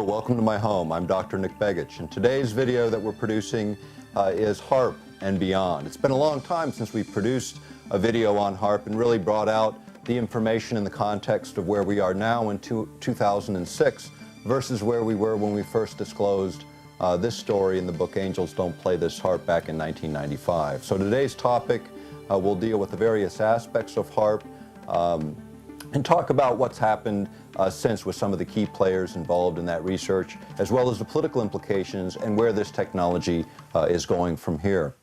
welcome to my home. I'm Dr. Nick Begich, and today's video that we're producing is HAARP and beyond. It's been a long time since we produced a video on HAARP and really brought out the information in the context of where we are now in 2006 versus where we were when we first disclosed this story in the book Angels Don't Play This HAARP back in 1995. So today's topic will deal with the various aspects of HAARP and talk about what's happened since with some of the key players involved in that research, as well as the political implications and where this technology is going from here.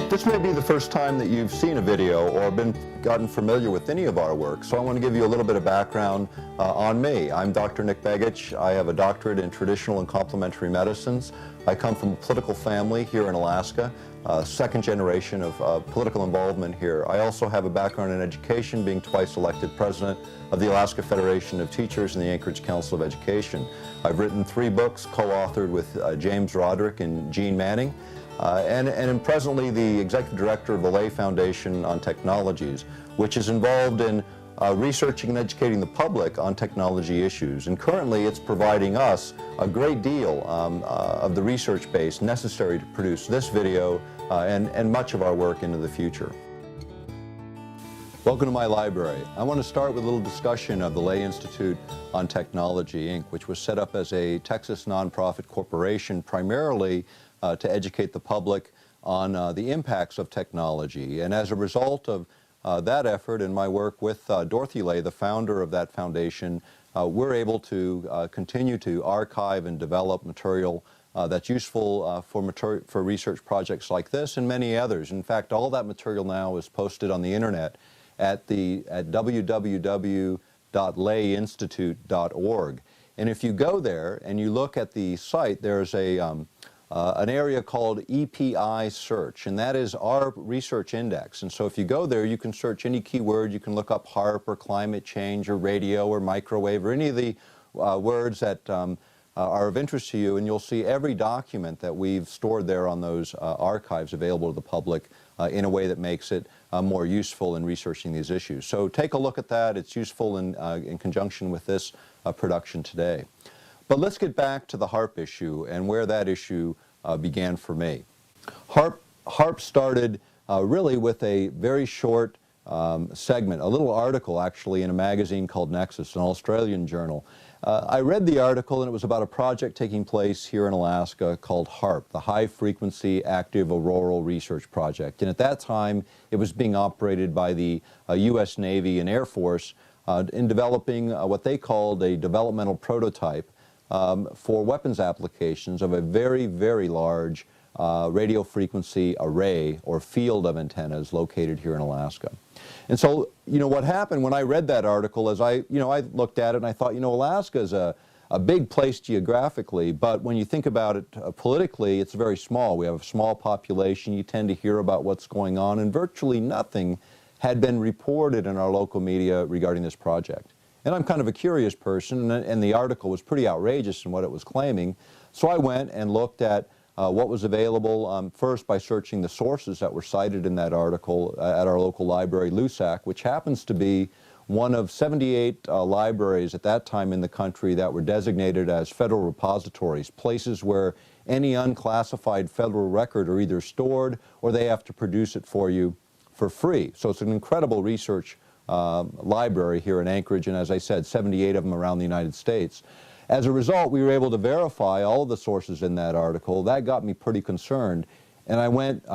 This may be the first time that you've seen a video or gotten familiar with any of our work, so I want to give you a little bit of background on me. I'm Dr. Nick Begich. I have a doctorate in traditional and complementary medicines. I come from a political family here in Alaska, second generation of political involvement here. I also have a background in education, being twice elected president of the Alaska Federation of Teachers and the Anchorage Council of Education. I've written 3 books, co-authored with James Roderick and Gene Manning. And am presently the executive director of the Lay Foundation on Technologies, which is involved in researching and educating the public on technology issues. And currently it's providing us a great deal of the research base necessary to produce this video and much of our work into the future. Welcome to my library. I want to start with a little discussion of the Lay Institute on Technology, Inc., which was set up as a Texas nonprofit corporation primarily to educate the public on the impacts of technology. And as a result of that effort and my work with Dorothy Lay, the founder of that foundation, we're able to continue to archive and develop material that's useful for research projects like this and many others. In fact, all that material now is posted on the internet at www.layinstitute.org. And if you go there and you look at the site, there's an area called EPI search, and that is our research index. And so if you go there, you can search any keyword. You can look up HAARP or climate change or radio or microwave or any of the words that are of interest to you, and you'll see every document that we've stored there on those archives available to the public in a way that makes it more useful in researching these issues. So take a look at that. It's useful in conjunction with this production today. But let's get back to the HAARP issue and where that issue began for me. HAARP started really with a very short segment, a little article actually in a magazine called Nexus, an Australian journal. I read the article, and it was about a project taking place here in Alaska called HAARP, the High Frequency Active Auroral Research Project. And at that time, it was being operated by the U.S. Navy and Air Force in developing what they called a developmental prototype for weapons applications of a very, very large radio frequency array or field of antennas located here in Alaska. And so, what happened when I read that article is I looked at it and I thought, Alaska is a big place geographically, but when you think about it politically, it's very small. We have a small population. You tend to hear about what's going on, and virtually nothing had been reported in our local media regarding this project. And I'm kind of a curious person, and the article was pretty outrageous in what it was claiming. So I went and looked at what was available, first by searching the sources that were cited in that article at our local library, LUSAC, which happens to be one of 78 libraries at that time in the country that were designated as federal repositories, places where any unclassified federal record are either stored or they have to produce it for you for free. So it's an incredible research library here in Anchorage, and as I said, 78 of them around the United States. As a result, we were able to verify all of the sources in that article. That got me pretty concerned, and I went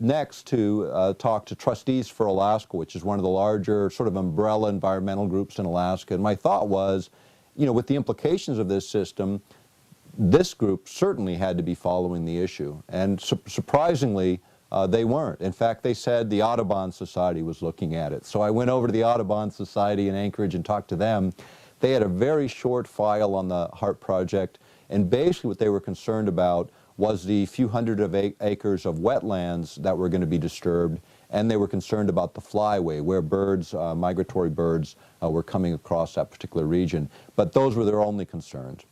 next to talk to Trustees for Alaska, which is one of the larger sort of umbrella environmental groups in Alaska. And my thought was, with the implications of this system, this group certainly had to be following the issue. And surprisingly, they weren't. In fact, they said the Audubon Society was looking at it. So I went over to the Audubon Society in Anchorage and talked to them. They had a very short file on the HAARP project, and basically what they were concerned about was the few hundred of acres of wetlands that were going to be disturbed, and they were concerned about the flyway, where birds, migratory birds, were coming across that particular region. But those were their only concerns.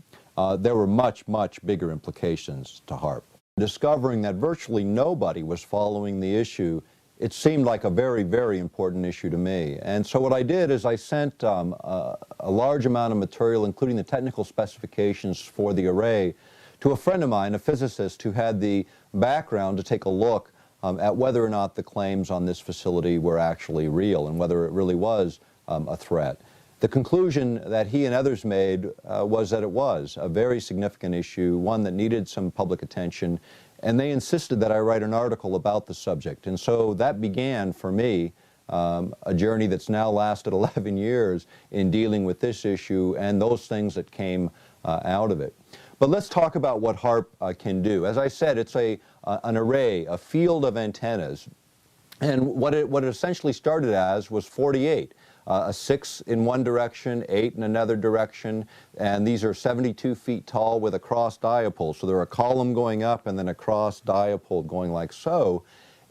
There were much, much bigger implications to HAARP. Discovering that virtually nobody was following the issue, it seemed like a very, very important issue to me. And so what I did is I sent a large amount of material, including the technical specifications for the array, to a friend of mine, a physicist, who had the background to take a look at whether or not the claims on this facility were actually real and whether it really was a threat. The conclusion that he and others made was that it was a very significant issue, one that needed some public attention, and they insisted that I write an article about the subject. And so that began, for me, a journey that's now lasted 11 years in dealing with this issue and those things that came out of it. But let's talk about what HAARP can do. As I said, it's an array, a field of antennas. And what it essentially started as was 48. 6 in one direction, 8 in another direction, and these are 72 feet tall with a cross dipole. So they're a column going up and then a cross dipole going like so.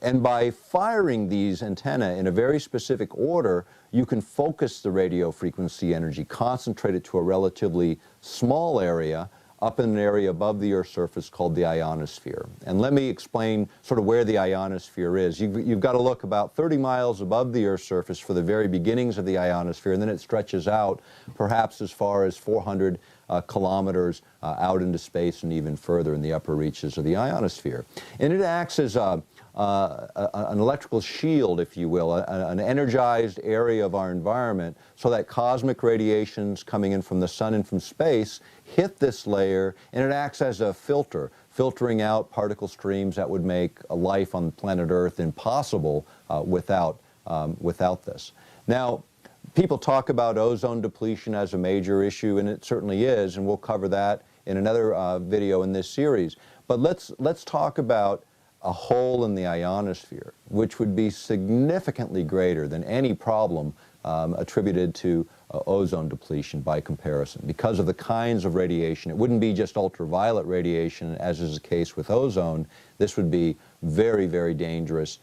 And by firing these antennae in a very specific order, you can focus the radio frequency energy, concentrate it to a relatively small area, up in an area above the Earth's surface called the ionosphere. And let me explain sort of where the ionosphere is. You've got to look about 30 miles above the Earth's surface for the very beginnings of the ionosphere, and then it stretches out perhaps as far as 400 kilometers out into space and even further in the upper reaches of the ionosphere. And it acts as an electrical shield, if you will, an energized area of our environment, so that cosmic radiations coming in from the sun and from space hit this layer, and it acts as a filter, filtering out particle streams that would make a life on planet Earth impossible without this. Now, people talk about ozone depletion as a major issue, and it certainly is, and we'll cover that in another video in this series. But let's talk about a hole in the ionosphere, which would be significantly greater than any problem attributed to ozone depletion by comparison. Because of the kinds of radiation, it wouldn't be just ultraviolet radiation, as is the case with ozone. This would be very, very dangerous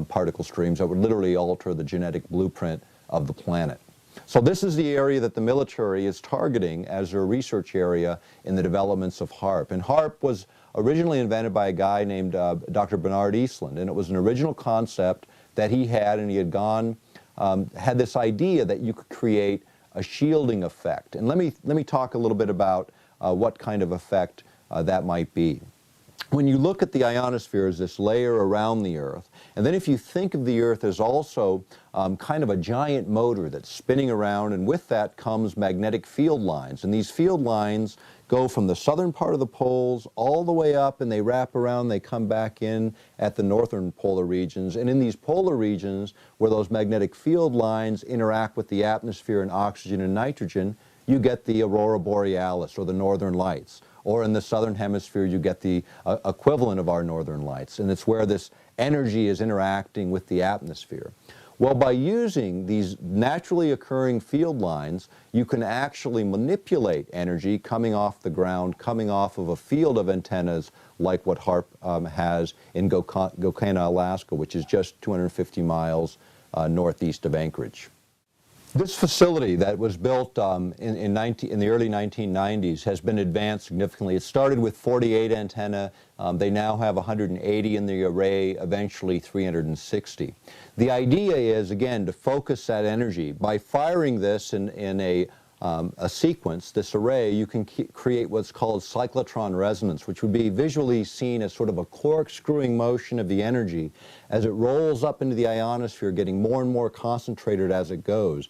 particle streams that would literally alter the genetic blueprint of the planet. So this is the area that the military is targeting as their research area in the developments of HAARP. And HAARP was originally invented by a guy named Dr. Bernard Eastland, and it was an original concept that he had, and he had had this idea that you could create a shielding effect. And let me talk a little bit about what kind of effect that might be. When you look at the ionosphere as this layer around the Earth, and then if you think of the Earth as also kind of a giant motor that's spinning around, and with that comes magnetic field lines. And these field lines go from the southern part of the poles all the way up, and they wrap around, they come back in at the northern polar regions. And in these polar regions, where those magnetic field lines interact with the atmosphere and oxygen and nitrogen, you get the aurora borealis, or the northern lights. Or in the southern hemisphere, you get the equivalent of our northern lights, and it's where this energy is interacting with the atmosphere. Well, by using these naturally occurring field lines, you can actually manipulate energy coming off the ground, coming off of a field of antennas like what HAARP has in Gokana, Alaska, which is just 250 miles northeast of Anchorage. This facility that was built in the early 1990s has been advanced significantly. It started with 48 antennae. They now have 180 in the array, eventually 360. The idea is, again, to focus that energy. By firing this in a sequence, this array, you can create what's called cyclotron resonance, which would be visually seen as sort of a corkscrewing motion of the energy as it rolls up into the ionosphere, getting more and more concentrated as it goes.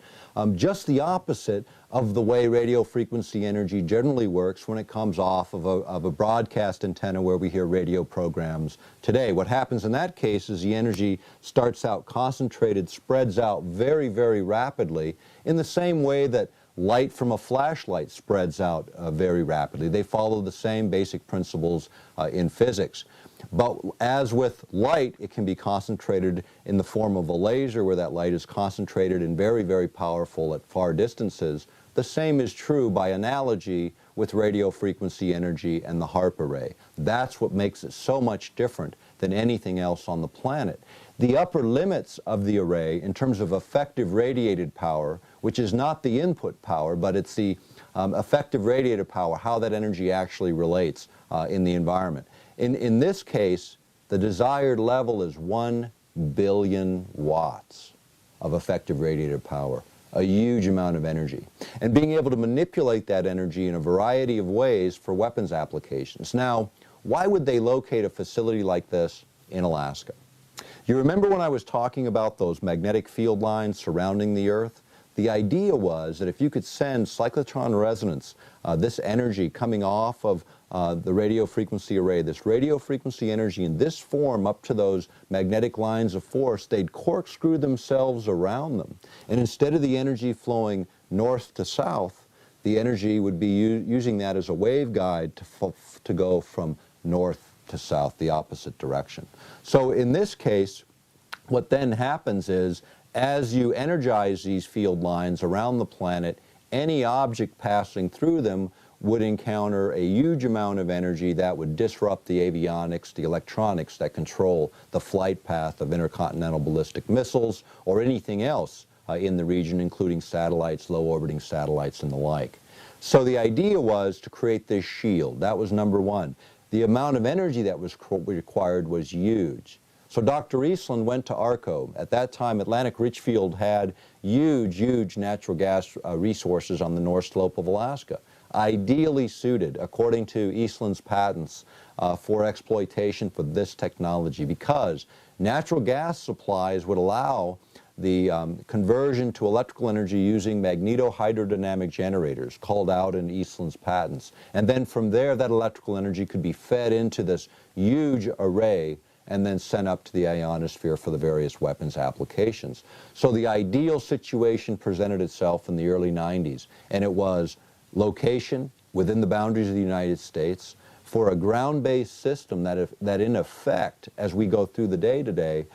Just the opposite of the way radio frequency energy generally works when it comes off of a broadcast antenna where we hear radio programs today. What happens in that case is the energy starts out concentrated, spreads out very, very rapidly, in the same way that light from a flashlight spreads out very rapidly. They follow the same basic principles in physics. But as with light, it can be concentrated in the form of a laser, where that light is concentrated and very, very powerful at far distances. The same is true by analogy with radio frequency energy and the HAARP array. That's what makes it so much different than anything else on the planet. The upper limits of the array in terms of effective radiated power, which is not the input power, but it's the effective radiated power, how that energy actually relates in the environment. In this case, the desired level is 1 billion watts of effective radiated power, a huge amount of energy. And being able to manipulate that energy in a variety of ways for weapons applications. Now, why would they locate a facility like this in Alaska? You remember when I was talking about those magnetic field lines surrounding the Earth? The idea was that if you could send cyclotron resonance, this energy coming off of the radio frequency array, this radio frequency energy in this form up to those magnetic lines of force, they'd corkscrew themselves around them. And instead of the energy flowing north to south, the energy would be using that as a waveguide to go from north to south, the opposite direction. So in this case, what then happens is, as you energize these field lines around the planet, any object passing through them would encounter a huge amount of energy that would disrupt the avionics, the electronics that control the flight path of intercontinental ballistic missiles or anything else in the region, including satellites, low-orbiting satellites, and the like. So the idea was to create this shield. That was number one. The amount of energy that was required was huge. So Dr. Eastland went to ARCO. At that time, Atlantic Richfield had huge natural gas resources on the North Slope of Alaska, ideally suited, according to Eastland's patents, for exploitation for this technology, because natural gas supplies would allow the conversion to electrical energy using magnetohydrodynamic generators, called out in Eastland's patents. And then from there, that electrical energy could be fed into this huge array and then sent up to the ionosphere for the various weapons applications. So the ideal situation presented itself in the early 90s, and it was location within the boundaries of the United States for a ground-based system that in effect, as we go through the day today,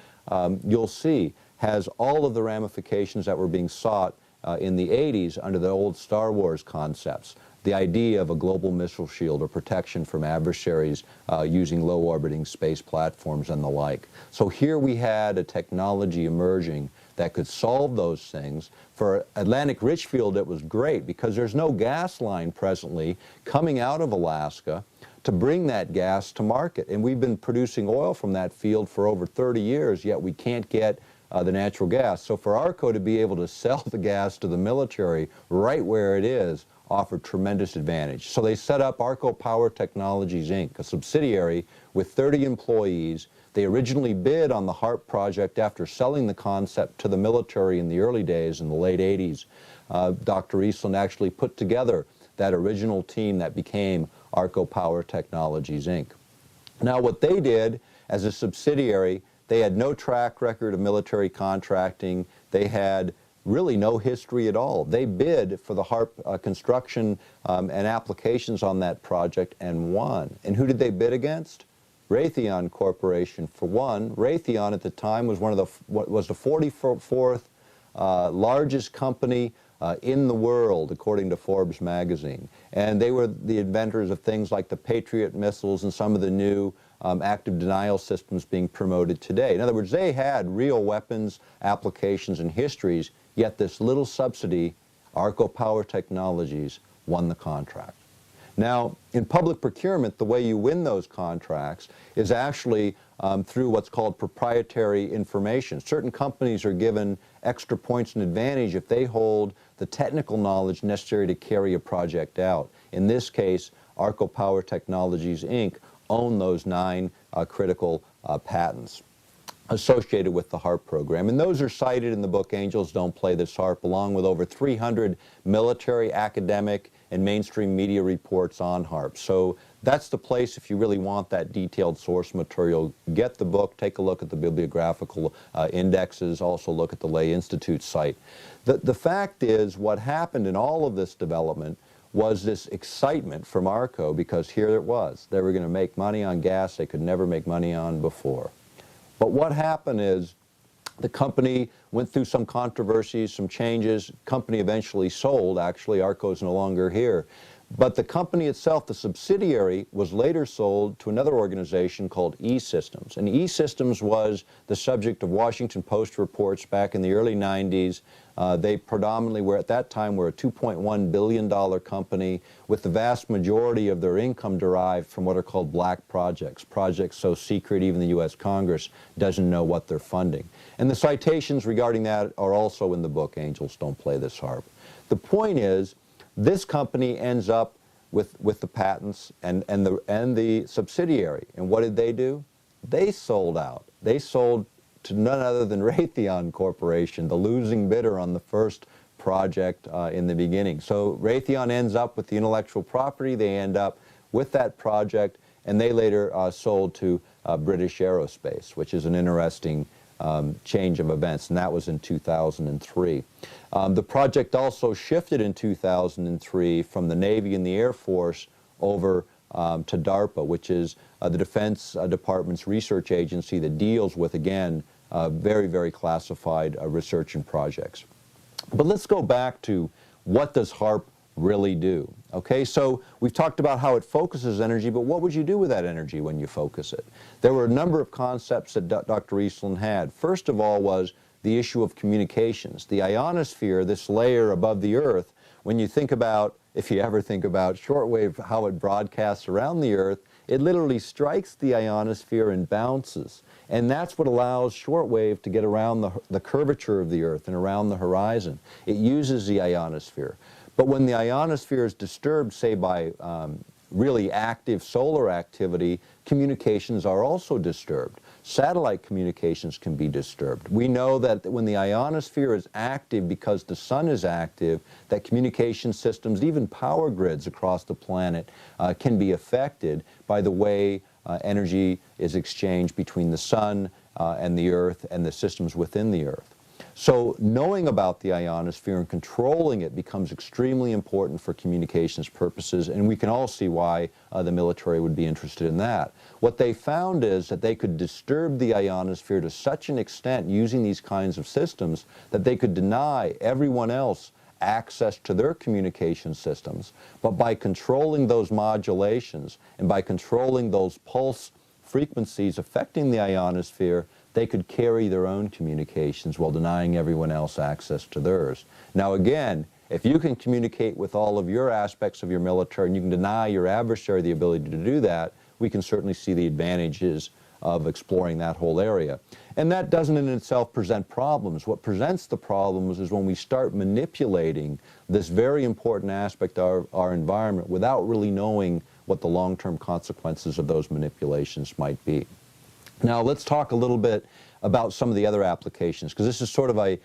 you'll see has all of the ramifications that were being sought in the 80s under the old Star Wars concepts. The idea of a global missile shield or protection from adversaries using low-orbiting space platforms and the like. So here we had a technology emerging that could solve those things. For Atlantic Richfield, it was great because there's no gas line presently coming out of Alaska to bring that gas to market. And we've been producing oil from that field for over 30 years, yet we can't get the natural gas. So for ARCO to be able to sell the gas to the military right where it is offered tremendous advantage. So they set up ARCO Power Technologies, Inc., a subsidiary with 30 employees. They originally bid on the HAARP project after selling the concept to the military in the early days, in the late 80s. Dr. Eastland actually put together that original team that became ARCO Power Technologies, Inc. Now what they did as a subsidiary, they had no track record of military contracting. They had really no history at all. They bid for the HAARP construction and applications on that project and won. And who did they bid against? Raytheon Corporation, for one. Raytheon at the time was the 44th largest company in the world, according to Forbes magazine. And they were the inventors of things like the Patriot missiles and some of the new active denial systems being promoted today. In other words, they had real weapons applications and histories, yet this little subsidy, ARCO Power Technologies, won the contract. Now, in public procurement, the way you win those contracts is actually through what's called proprietary information. Certain companies are given extra points and advantage if they hold the technical knowledge necessary to carry a project out. In this case, ARCO Power Technologies, Inc. own those 9 critical patents associated with the HAARP program. And those are cited in the book Angels Don't Play This HAARP, along with over 300 military, academic, and mainstream media reports on HAARP. So that's the place if you really want that detailed source material. Get the book, take a look at the bibliographical indexes, also look at the Lay Institute site. The fact is, what happened in all of this development was this excitement from ARCO, because here it was. They were going to make money on gas they could never make money on before. But what happened is the company went through some controversies, some changes. Company eventually sold. Actually, ARCO's no longer here. But the company itself, the subsidiary, was later sold to another organization called E-Systems. And E-Systems was the subject of Washington Post reports back in the early 90s. They predominantly were, at that time, were a $2.1 billion company with the vast majority of their income derived from what are called black projects, projects so secret even the U.S. Congress doesn't know what they're funding. And the citations regarding that are also in the book, Angels Don't Play This Harp. The point is, this company ends up with the patents and the subsidiary. And what did they do? They sold out. They sold to none other than Raytheon Corporation, the losing bidder on the first project in the beginning. So Raytheon ends up with the intellectual property. They end up with that project, and they later sold to British Aerospace, which is an interesting change of events, and that was in 2003. The project also shifted in 2003 from the Navy and the Air Force over to DARPA, which is the Defense Department's research agency that deals with, again, very, very classified research and projects. But let's go back to what does HAARP really do? Okay, so we've talked about how it focuses energy, but what would you do with that energy when you focus it? There were a number of concepts that Dr. Eastland had. First of all was the issue of communications. The ionosphere, this layer above the Earth, when you think about, if you ever think about shortwave, how it broadcasts around the Earth, it literally strikes the ionosphere and bounces. And that's what allows shortwave to get around the curvature of the Earth and around the horizon. It uses the ionosphere. But when the ionosphere is disturbed, say by really active solar activity, communications are also disturbed. Satellite communications can be disturbed. We know that when the ionosphere is active because the sun is active, that communication systems, even power grids across the planet, can be affected by the way energy is exchanged between the sun and the Earth and the systems within the Earth. So knowing about the ionosphere and controlling it becomes extremely important for communications purposes, and we can all see why the military would be interested in that. What they found is that they could disturb the ionosphere to such an extent using these kinds of systems that they could deny everyone else access to their communication systems. But by controlling those modulations and by controlling those pulse frequencies affecting the ionosphere, they could carry their own communications while denying everyone else access to theirs. Now again, if you can communicate with all of your aspects of your military and you can deny your adversary the ability to do that, we can certainly see the advantages of exploring that whole area. And that doesn't in itself present problems. What presents the problems is when we start manipulating this very important aspect of our environment without really knowing what the long-term consequences of those manipulations might be. Now let's talk a little bit about some of the other applications, because this is sort of a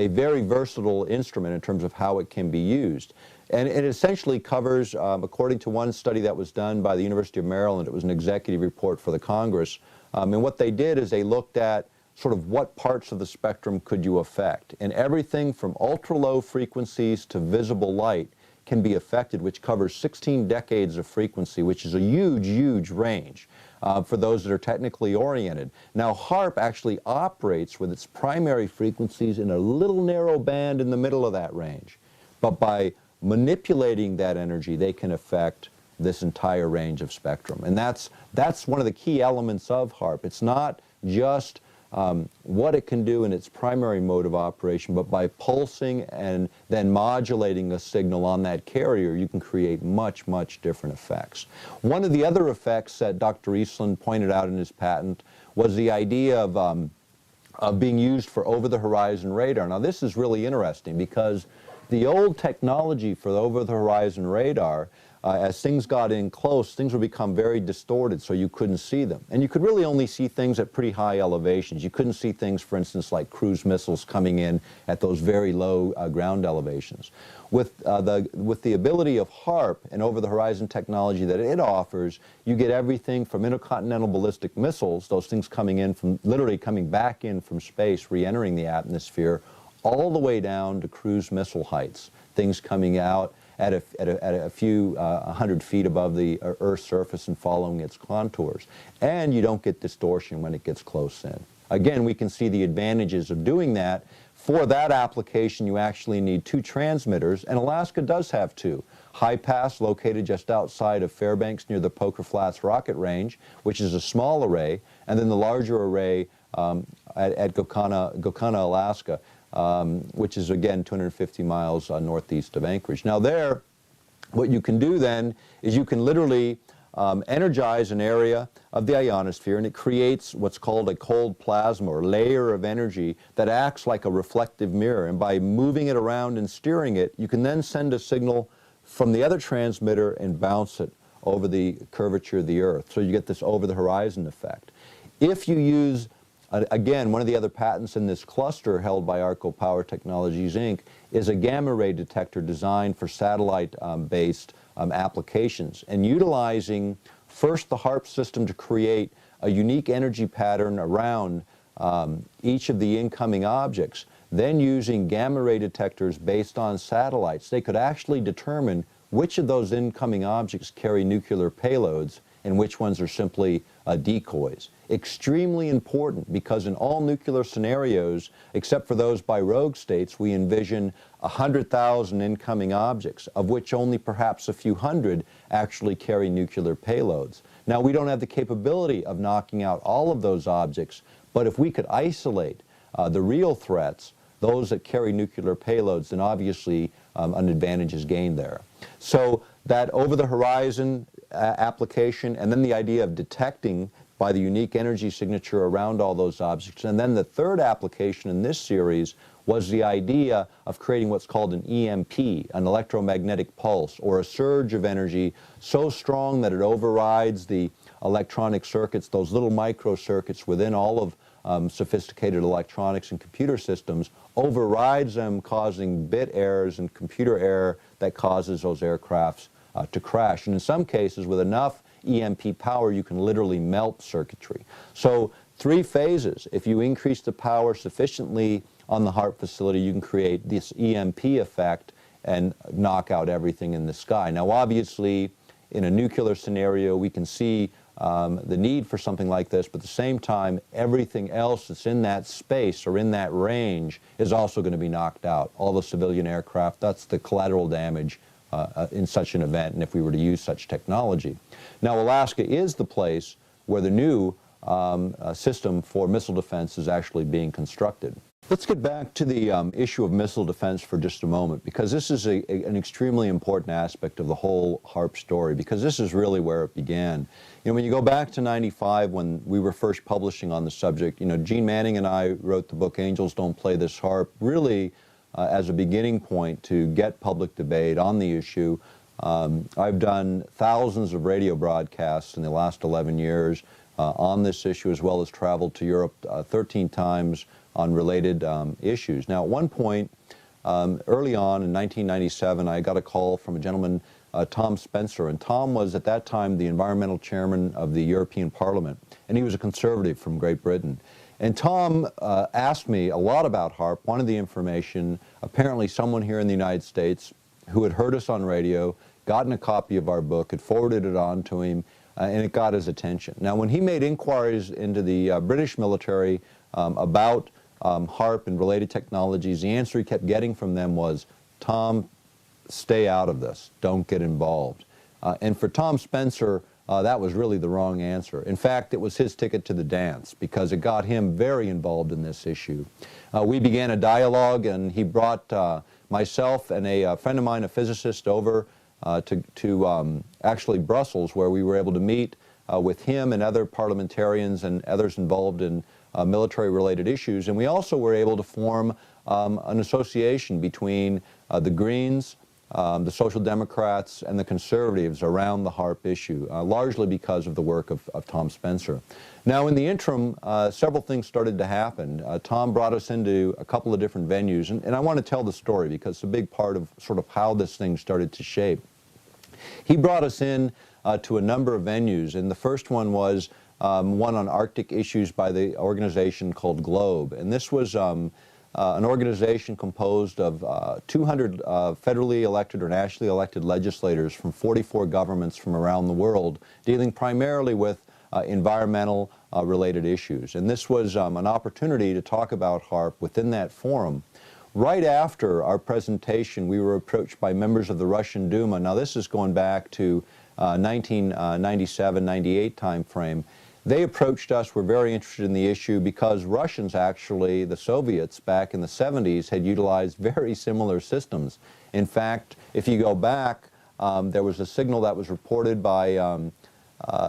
very versatile instrument in terms of how it can be used. And it essentially covers, according to one study that was done by the University of Maryland, it was an executive report for the Congress, and what they did is they looked at sort of what parts of the spectrum could you affect. And everything from ultra-low frequencies to visible light can be affected, which covers 16 decades of frequency, which is a huge, huge range. For those that are technically oriented. Now HAARP actually operates with its primary frequencies in a little narrow band in the middle of that range. But by manipulating that energy, they can affect this entire range of spectrum. And that's one of the key elements of HAARP. It's not just what it can do in its primary mode of operation, but by pulsing and then modulating a signal on that carrier, you can create much, much different effects. One of the other effects that Dr. Eastland pointed out in his patent was the idea of being used for over-the-horizon radar. Now this is really interesting because the old technology for the over-the-horizon radar, as things got in close, things would become very distorted so you couldn't see them. And you could really only see things at pretty high elevations. You couldn't see things, for instance, like cruise missiles coming in at those very low ground elevations. With the ability of HAARP and over-the-horizon technology that it offers, you get everything from intercontinental ballistic missiles, those things coming in from, literally coming back in from space, re-entering the atmosphere, all the way down to cruise missile heights, things coming out at a few 100 feet above the Earth's surface and following its contours. And you don't get distortion when it gets close in. Again, we can see the advantages of doing that For that application, you actually need 2 transmitters, and Alaska does have 2. High Pass, located just outside of Fairbanks near the Poker Flats Rocket Range, which is a small array, and then the larger array at Gokana, Alaska, which is again 250 miles northeast of Anchorage. Now there, what you can do then is you can literally energize an area of the ionosphere, and it creates what's called a cold plasma, or layer of energy that acts like a reflective mirror. And by moving it around and steering it, you can then send a signal from the other transmitter and bounce it over the curvature of the Earth. So you get this over-the-horizon effect. If you use, again, one of the other patents in this cluster held by Arco Power Technologies, Inc., is a gamma ray detector designed for satellite-based applications, and utilizing first the HAARP system to create a unique energy pattern around each of the incoming objects. Then using gamma ray detectors based on satellites, they could actually determine which of those incoming objects carry nuclear payloads and which ones are simply decoys. Extremely important, because in all nuclear scenarios, except for those by rogue states, we envision 100,000 incoming objects, of which only perhaps a few hundred actually carry nuclear payloads. Now, we don't have the capability of knocking out all of those objects, but if we could isolate the real threats, those that carry nuclear payloads, then obviously an advantage is gained there. So that over-the-horizon application, and then the idea of detecting by the unique energy signature around all those objects. And then the third application in this series was the idea of creating what's called an EMP, an electromagnetic pulse, or a surge of energy so strong that it overrides the electronic circuits, those little microcircuits within all of sophisticated electronics and computer systems, overrides them, causing bit errors and computer error that causes those aircrafts to crash. And in some cases, with enough EMP power, you can literally melt circuitry. So 3 phases. If you increase the power sufficiently on the HAARP facility, you can create this EMP effect and knock out everything in the sky. Now, obviously, in a nuclear scenario, we can see the need for something like this, but at the same time, everything else that's in that space or in that range is also going to be knocked out. All the civilian aircraft, that's the collateral damage in such an event, and if we were to use such technology. Now, Alaska is the place where the new system for missile defense is actually being constructed. Let's get back to the issue of missile defense for just a moment, because this is an extremely important aspect of the whole HAARP story, because this is really where it began. You know, when you go back to '95, when we were first publishing on the subject, you know, Gene Manning and I wrote the book Angels Don't Play This HAARP, really as a beginning point to get public debate on the issue. I've done thousands of radio broadcasts in the last 11 years on this issue, as well as traveled to Europe 13 times on related issues. Now, at one point, early on in 1997, I got a call from a gentleman, Tom Spencer, and Tom was at that time the environmental chairman of the European Parliament, and he was a conservative from Great Britain. And Tom asked me a lot about HAARP, wanted the information. Apparently someone here in the United States who had heard us on radio, gotten a copy of our book, had forwarded it on to him, and it got his attention. Now, when he made inquiries into the British military about HAARP and related technologies, the answer he kept getting from them was, Tom, stay out of this, don't get involved. And for Tom Spencer, that was really the wrong answer. In fact, it was his ticket to the dance, because it got him very involved in this issue. We began a dialogue, and he brought myself and a friend of mine, a physicist, over to actually Brussels, where we were able to meet with him and other parliamentarians and others involved in military-related issues. And we also were able to form an association between the Greens, the Social Democrats, and the Conservatives around the HAARP issue, largely because of the work of Tom Spencer. Now, in the interim, several things started to happen. Tom brought us into a couple of different venues, and I want to tell the story because it's a big part of sort of how this thing started to shape. He brought us in to a number of venues, and the first one was one on Arctic issues by the organization called GLOBE, and this was an organization composed of 200 federally elected or nationally elected legislators from 44 governments from around the world, dealing primarily with environmental related issues. And this was an opportunity to talk about HAARP within that forum. Right after our presentation, we were approached by members of the Russian Duma. Now, this is going back to 1997-98 time frame. They approached us, were very interested in the issue because Russians actually, the Soviets back in the 70s, had utilized very similar systems. In fact, if you go back, there was a signal that was reported by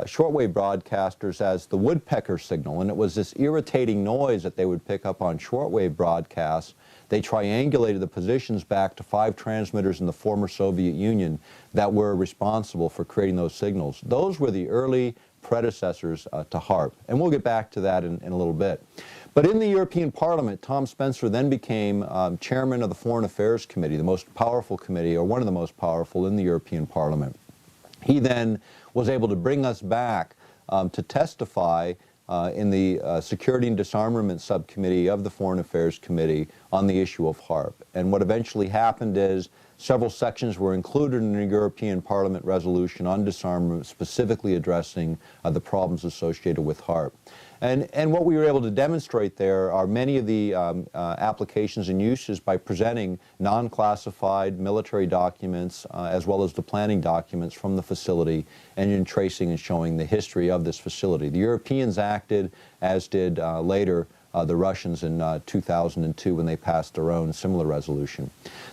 shortwave broadcasters as the woodpecker signal, and it was this irritating noise that they would pick up on shortwave broadcasts. They triangulated the positions back to 5 transmitters in the former Soviet Union that were responsible for creating those signals. Those were the early predecessors to HAARP, and we'll get back to that in a little bit. But in the European Parliament, Tom Spencer then became chairman of the Foreign Affairs Committee, the most powerful committee, or one of the most powerful in the European Parliament. He then was able to bring us back to testify in the Security and Disarmament Subcommittee of the Foreign Affairs Committee on the issue of HAARP. And what eventually happened is several sections were included in a European Parliament resolution on disarmament, specifically addressing the problems associated with HAARP. And what we were able to demonstrate there are many of the applications and uses by presenting non-classified military documents as well as the planning documents from the facility, and in tracing and showing the history of this facility. The Europeans acted, as did later the Russians in 2002 when they passed their own similar resolution.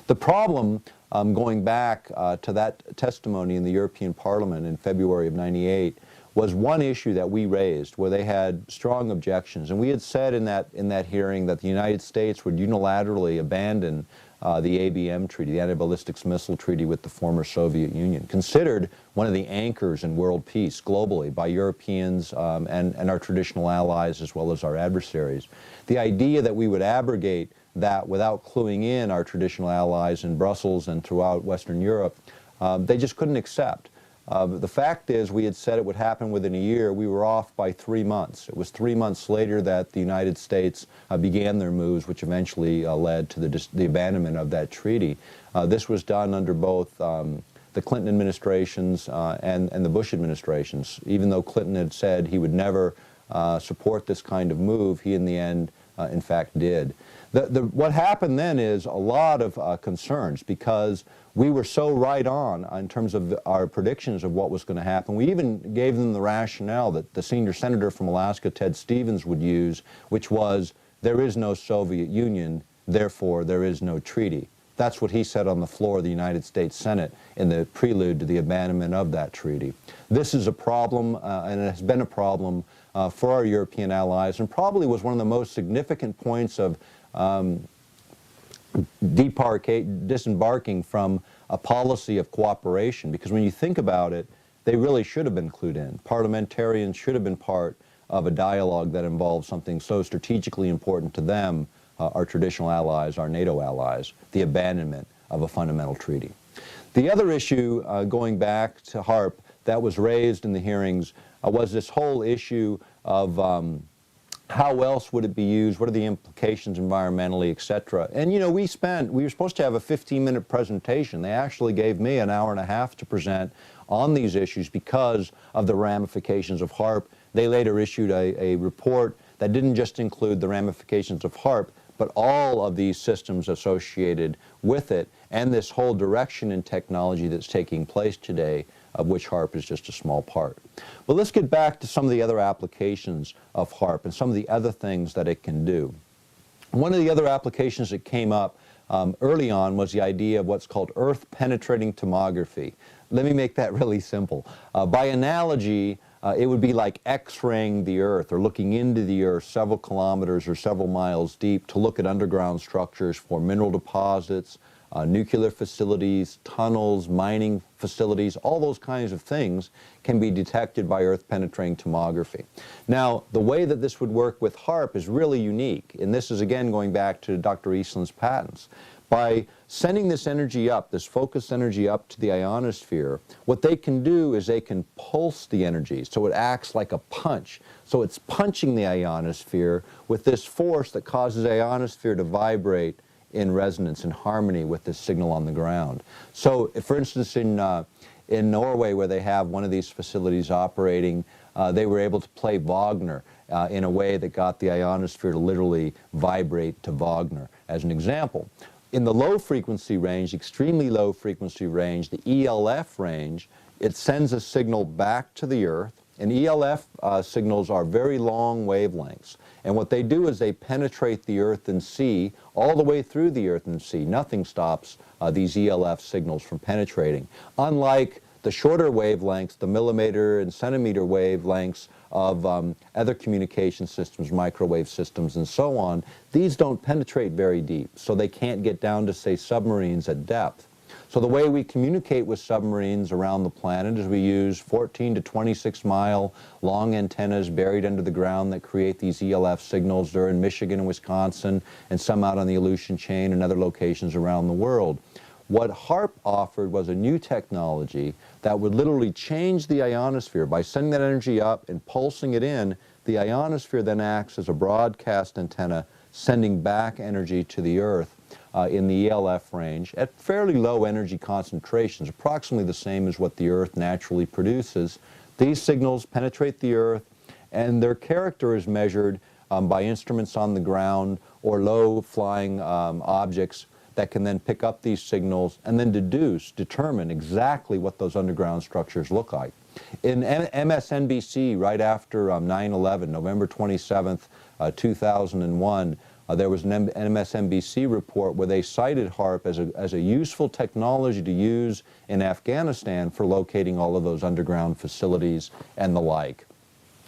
The problem, going back to that testimony in the European Parliament in February of '98, was one issue that we raised where they had strong objections. And we had said in that hearing that the United States would unilaterally abandon the ABM treaty, the Anti-Ballistics Missile Treaty with the former Soviet Union, considered one of the anchors in world peace globally by Europeans and our traditional allies as well as our adversaries. The idea that we would abrogate that without cluing in our traditional allies in Brussels and throughout Western Europe, they just couldn't accept. The fact is, we had said it would happen within a year. We were off by 3 months. It was 3 months later that the United States began their moves, which eventually led to the abandonment of that treaty. This was done under both the Clinton administrations and the Bush administrations. Even though Clinton had said he would never support this kind of move, he in the end, in fact, did. What happened then is a lot of concerns because we were so right on in terms of our predictions of what was going to happen. We even gave them the rationale that the senior senator from Alaska, Ted Stevens, would use, which was, there is no Soviet Union, therefore there is no treaty. That's what he said on the floor of the United States Senate in the prelude to the abandonment of that treaty. This is a problem, and it has been a problem for our European allies, and probably was one of the most significant points of disembarking from a policy of cooperation, because when you think about it, they really should have been clued in. Parliamentarians should have been part of a dialogue that involved something so strategically important to them, our traditional allies, our NATO allies, the abandonment of a fundamental treaty. The other issue, going back to HAARP, that was raised in the hearings was this whole issue of how else would it be used, what are the implications environmentally, etc. And you know, we were supposed to have a 15-minute presentation. They actually gave me an hour and a half to present on these issues because of the ramifications of HAARP. They later issued a report that didn't just include the ramifications of HAARP, but all of these systems associated with it, and this whole direction in technology that's taking place today, of which HAARP is just a small part. But let's get back to some of the other applications of HAARP and some of the other things that it can do. One of the other applications that came up early on was the idea of what's called Earth-penetrating tomography. Let me make that really simple. By analogy, it would be like X-raying the Earth or looking into the Earth several kilometers or several miles deep to look at underground structures for mineral deposits, nuclear facilities, tunnels, mining facilities, all those kinds of things can be detected by Earth-penetrating tomography. Now, the way that this would work with HAARP is really unique, and this is again going back to Dr. Eastland's patents. By sending this energy up, this focused energy up to the ionosphere, what they can do is they can pulse the energy, so it acts like a punch. So it's punching the ionosphere with this force that causes the ionosphere to vibrate in resonance, in harmony with this signal on the ground. So, for instance, in Norway, where they have one of these facilities operating, they were able to play Wagner in a way that got the ionosphere to literally vibrate to Wagner, as an example. In the low frequency range, extremely low frequency range, the ELF range, it sends a signal back to the Earth, and ELF signals are very long wavelengths. And what they do is they penetrate the Earth and sea all the way through the Earth and sea. Nothing stops these ELF signals from penetrating. Unlike the shorter wavelengths, the millimeter and centimeter wavelengths of other communication systems, microwave systems, and so on, these don't penetrate very deep, so they can't get down to, say, submarines at depth. So the way we communicate with submarines around the planet is we use 14 to 26 mile long antennas buried under the ground that create these ELF signals. They're in Michigan and Wisconsin, and some out on the Aleutian chain and other locations around the world. What HAARP offered was a new technology that would literally change the ionosphere. By sending that energy up and pulsing it in, the ionosphere then acts as a broadcast antenna, sending back energy to the Earth in the ELF range at fairly low energy concentrations, approximately the same as what the Earth naturally produces. These signals penetrate the Earth, and their character is measured by instruments on the ground or low-flying objects that can then pick up these signals and then determine exactly what those underground structures look like. In MSNBC, right after 9/11, November 27th, 2001, there was an MSNBC report where they cited HAARP as a useful technology to use in Afghanistan for locating all of those underground facilities and the like.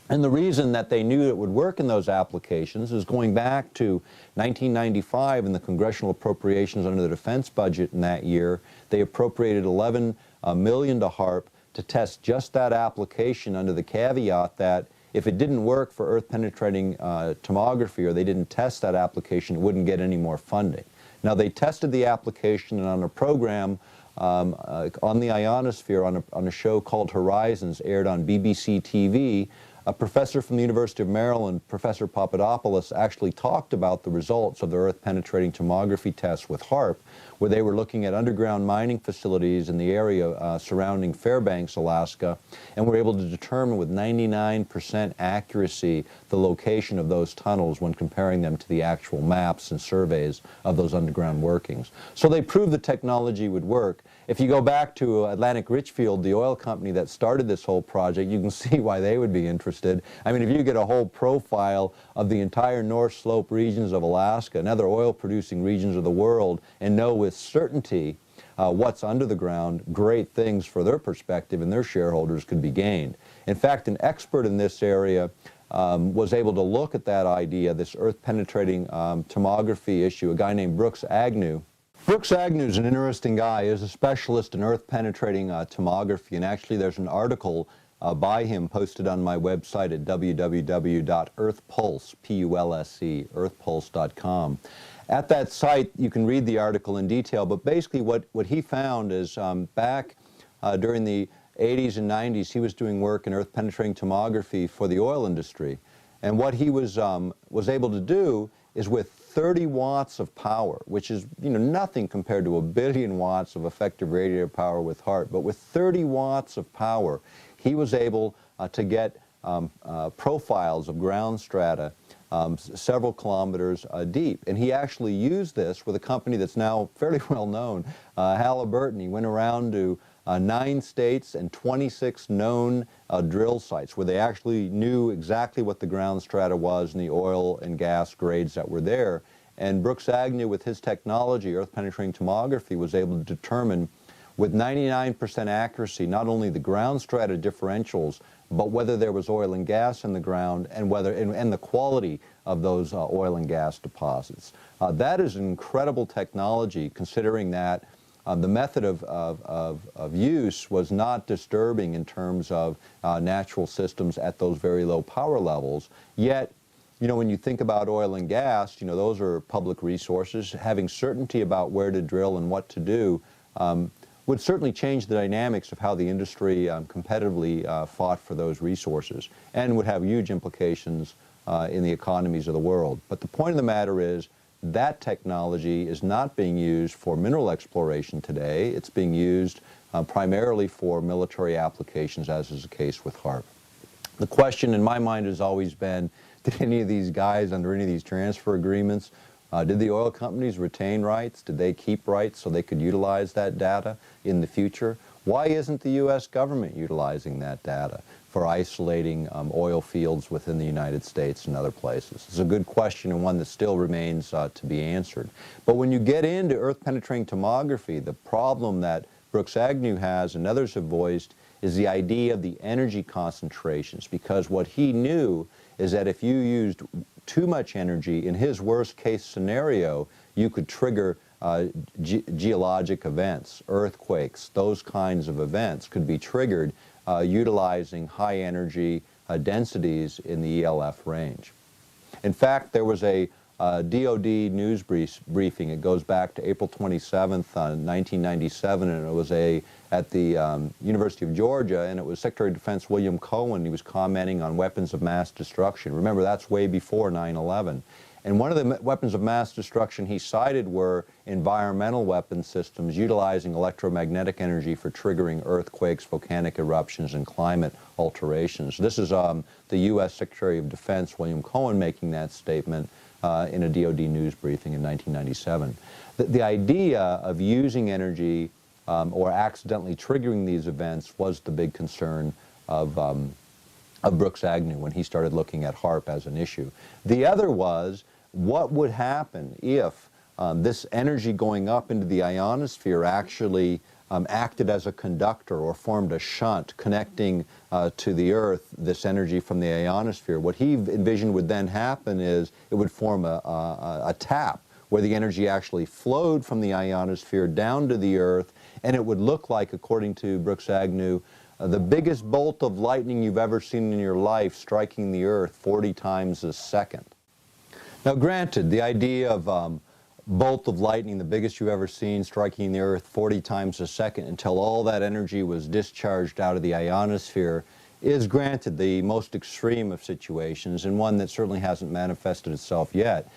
And the reason that they knew it would work in those applications is going back to 1995 and the congressional appropriations under the defense budget in that year. They appropriated $11 million to HAARP to test just that application under the caveat that if it didn't work for Earth-penetrating tomography, or they didn't test that application, it wouldn't get any more funding. Now, they tested the application, and on a program on the ionosphere, on a show called Horizons, aired on BBC TV, a professor from the University of Maryland, Professor Papadopoulos, actually talked about the results of the Earth-penetrating tomography tests with HAARP, where they were looking at underground mining facilities in the area surrounding Fairbanks, Alaska, and were able to determine with 99% accuracy the location of those tunnels when comparing them to the actual maps and surveys of those underground workings. So they proved the technology would work. If you go back to Atlantic Richfield, the oil company that started this whole project, you can see why they would be interested. I mean, if you get a whole profile of the entire North Slope regions of Alaska and other oil-producing regions of the world and know with certainty what's under the ground, great things for their perspective and their shareholders could be gained. In fact, an expert in this area was able to look at that idea, this Earth-penetrating tomography issue, a guy named Brooks Agnew. Brooks Agnew is an interesting guy. He is a specialist in earth-penetrating tomography, and actually there's an article by him posted on my website at www.earthpulse, P-U-L-S-E, earthpulse.com. At that site, you can read the article in detail, but basically what he found is back during the 80s and 90s, he was doing work in earth-penetrating tomography for the oil industry. And what he was able to do is with 30 watts of power, which is nothing compared to 1 billion watts of effective radiator power with HAARP, but with 30 watts of power, he was able to get profiles of ground strata several kilometers deep. And he actually used this with a company that's now fairly well known, Halliburton. He went around to 9 states and 26 known drill sites where they actually knew exactly what the ground strata was and the oil and gas grades that were there. And Brooks Agnew, with his technology, earth-penetrating tomography, was able to determine with 99% accuracy not only the ground strata differentials, but whether there was oil and gas in the ground and the quality of those oil and gas deposits. That is an incredible technology, considering that the method of use was not disturbing in terms of natural systems at those very low power levels. Yet, when you think about oil and gas, those are public resources. Having certainty about where to drill and what to do would certainly change the dynamics of how the industry competitively fought for those resources, and would have huge implications in the economies of the world. But the point of the matter is that technology is not being used for mineral exploration today. It's being used primarily for military applications, as is the case with HAARP. The question in my mind has always been, did any of these guys under any of these transfer agreements, did the oil companies retain rights? Did they keep rights so they could utilize that data in the future? Why isn't the U.S. government utilizing that data for isolating oil fields within the United States and other places? It's a good question and one that still remains to be answered. But when you get into earth-penetrating tomography, the problem that Brooks Agnew has and others have voiced is the idea of the energy concentrations, because what he knew is that if you used too much energy, in his worst case scenario, you could trigger geologic events, earthquakes, those kinds of events could be triggered utilizing high energy densities in the ELF range. In fact, there was a DOD news briefing. It goes back to April 27th, 1997, and it was at the University of Georgia, and it was Secretary of Defense William Cohen. He was commenting on weapons of mass destruction. Remember, that's way before 9/11. And one of the weapons of mass destruction he cited were environmental weapon systems utilizing electromagnetic energy for triggering earthquakes, volcanic eruptions, and climate alterations. This is the U.S. Secretary of Defense William Cohen making that statement in a DOD news briefing in 1997. The idea of using energy or accidentally triggering these events was the big concern of Brooks Agnew when he started looking at HAARP as an issue. The other was, what would happen if this energy going up into the ionosphere actually acted as a conductor or formed a shunt connecting to the Earth, this energy from the ionosphere? What he envisioned would then happen is it would form a tap where the energy actually flowed from the ionosphere down to the Earth, and it would look like, according to Brooks Agnew, the biggest bolt of lightning you've ever seen in your life striking the Earth 40 times a second. Now granted, the idea of bolt of lightning, the biggest you've ever seen, striking the Earth 40 times a second until all that energy was discharged out of the ionosphere is granted the most extreme of situations, and one that certainly hasn't manifested itself yet.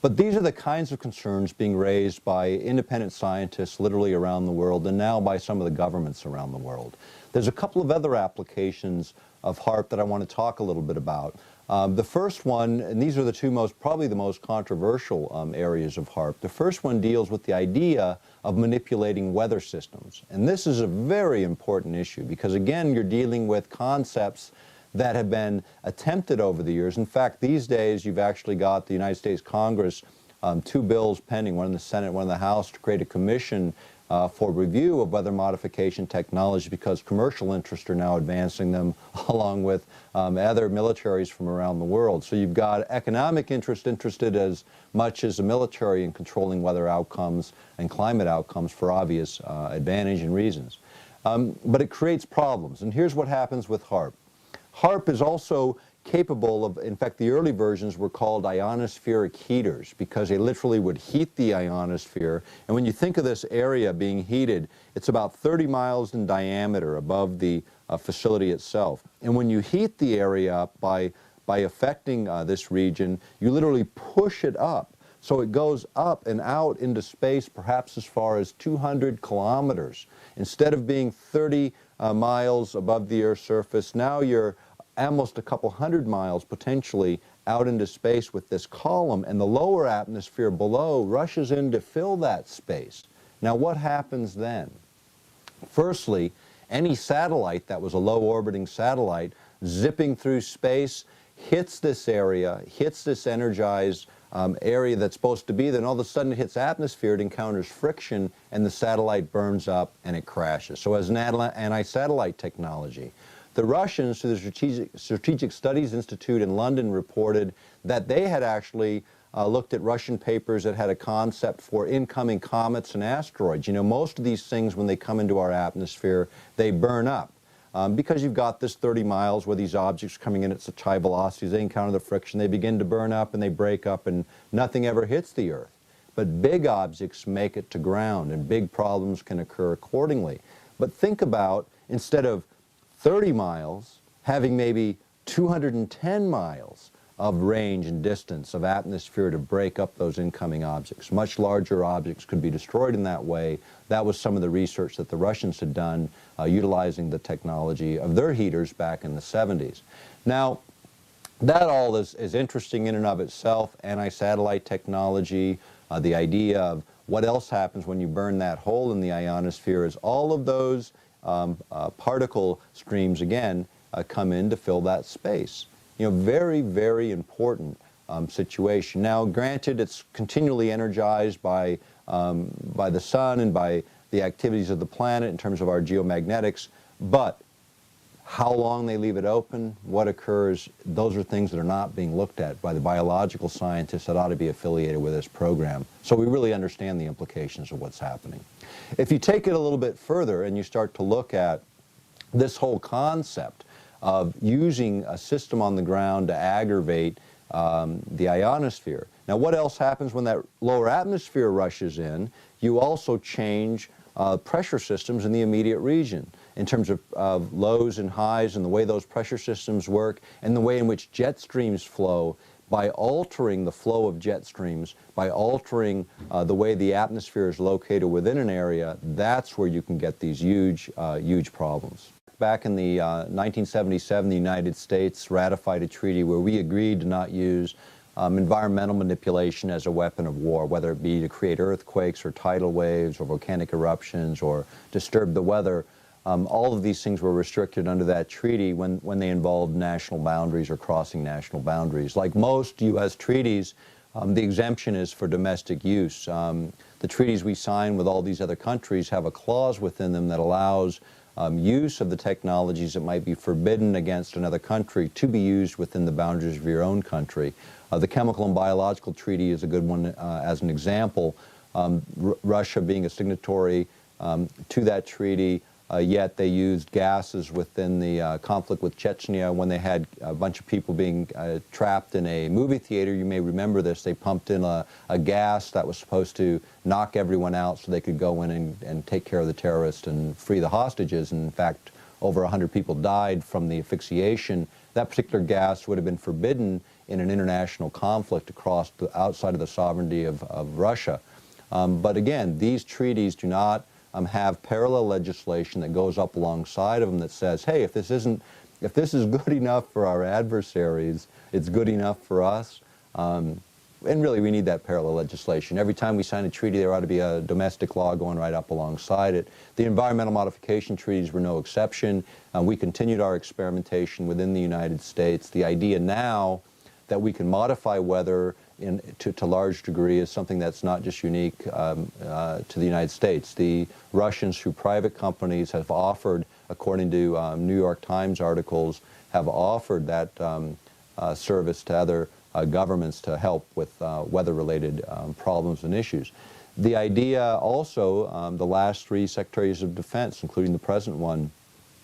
But these are the kinds of concerns being raised by independent scientists literally around the world, and now by some of the governments around the world. There's a couple of other applications of HAARP that I want to talk a little bit about. The first one, and these are the two probably the most controversial areas of HAARP. The first one deals with the idea of manipulating weather systems. And this is a very important issue because, again, you're dealing with concepts that have been attempted over the years. In fact, these days you've actually got the United States Congress, two bills pending, one in the Senate, one in the House, to create a commission for review of weather modification technology, because commercial interests are now advancing them along with other militaries from around the world. So you've got economic interest interested as much as the military in controlling weather outcomes and climate outcomes for obvious advantage and reasons. But it creates problems, and here's what happens with HAARP. HAARP is also capable of, in fact, the early versions were called ionospheric heaters because they literally would heat the ionosphere. And when you think of this area being heated, it's about 30 miles in diameter above the facility itself. And when you heat the area up by affecting this region, you literally push it up. So it goes up and out into space perhaps as far as 200 kilometers. Instead of being 30 miles above the Earth's surface, now you're almost a couple hundred miles potentially out into space with this column, and the lower atmosphere below rushes in to fill that space. Now what happens then? Firstly, any satellite that was a low orbiting satellite zipping through space hits this area, hits this energized area that's supposed to be there, and all of a sudden it hits atmosphere, it encounters friction, and the satellite burns up and it crashes. So as an anti-satellite technology, the Russians, through the Strategic Studies Institute in London, reported that they had actually looked at Russian papers that had a concept for incoming comets and asteroids. You know, most of these things, when they come into our atmosphere, they burn up. Because you've got this 30 miles where these objects are coming in at such high velocities, they encounter the friction, they begin to burn up and they break up and nothing ever hits the Earth. But big objects make it to ground and big problems can occur accordingly. But think about, instead of 30 miles, having maybe 210 miles of range and distance of atmosphere to break up those incoming objects. Much larger objects could be destroyed in that way. That was some of the research that the Russians had done utilizing the technology of their heaters back in the 70s. Now, that all is interesting in and of itself. Anti-satellite technology, the idea of what else happens when you burn that hole in the ionosphere, is all of those particle streams, again, come in to fill that space. You know, very, very important situation. Now, granted, it's continually energized by the sun and by the activities of the planet in terms of our geomagnetics, but how long they leave it open, what occurs, those are things that are not being looked at by the biological scientists that ought to be affiliated with this program. So we really understand the implications of what's happening. If you take it a little bit further and you start to look at this whole concept of using a system on the ground to aggravate the ionosphere. Now, what else happens when that lower atmosphere rushes in? You also change pressure systems in the immediate region in terms of lows and highs and the way those pressure systems work and the way in which jet streams flow. By altering the flow of jet streams, by altering the way the atmosphere is located within an area, that's where you can get these huge, huge problems. Back in the 1977, the United States ratified a treaty where we agreed to not use environmental manipulation as a weapon of war, whether it be to create earthquakes or tidal waves or volcanic eruptions or disturb the weather. All of these things were restricted under that treaty when they involved national boundaries or crossing national boundaries. Like most U.S. treaties, the exemption is for domestic use. The treaties we sign with all these other countries have a clause within them that allows use of the technologies that might be forbidden against another country to be used within the boundaries of your own country. The Chemical and Biological Treaty is a good one as an example. Russia being a signatory to that treaty, yet they used gases within the conflict with Chechnya when they had a bunch of people being trapped in a movie theater. You may remember this. They pumped in a gas that was supposed to knock everyone out so they could go in and take care of the terrorists and free the hostages. And in fact, over 100 people died from the asphyxiation. That particular gas would have been forbidden in an international conflict across outside of the sovereignty of Russia. But again, these treaties do not have parallel legislation that goes up alongside of them that says, hey, if this is good enough for our adversaries, it's good enough for us. And really, we need that parallel legislation. Every time we sign a treaty, there ought to be a domestic law going right up alongside it. The environmental modification treaties were no exception. We continued our experimentation within the United States. The idea now that we can modify weather to large degree is something that's not just unique to the United States. The Russians, through private companies, have offered, according to New York Times articles, have offered that service to other governments to help with weather-related problems and issues. The idea also, the last three Secretaries of Defense, including the present one,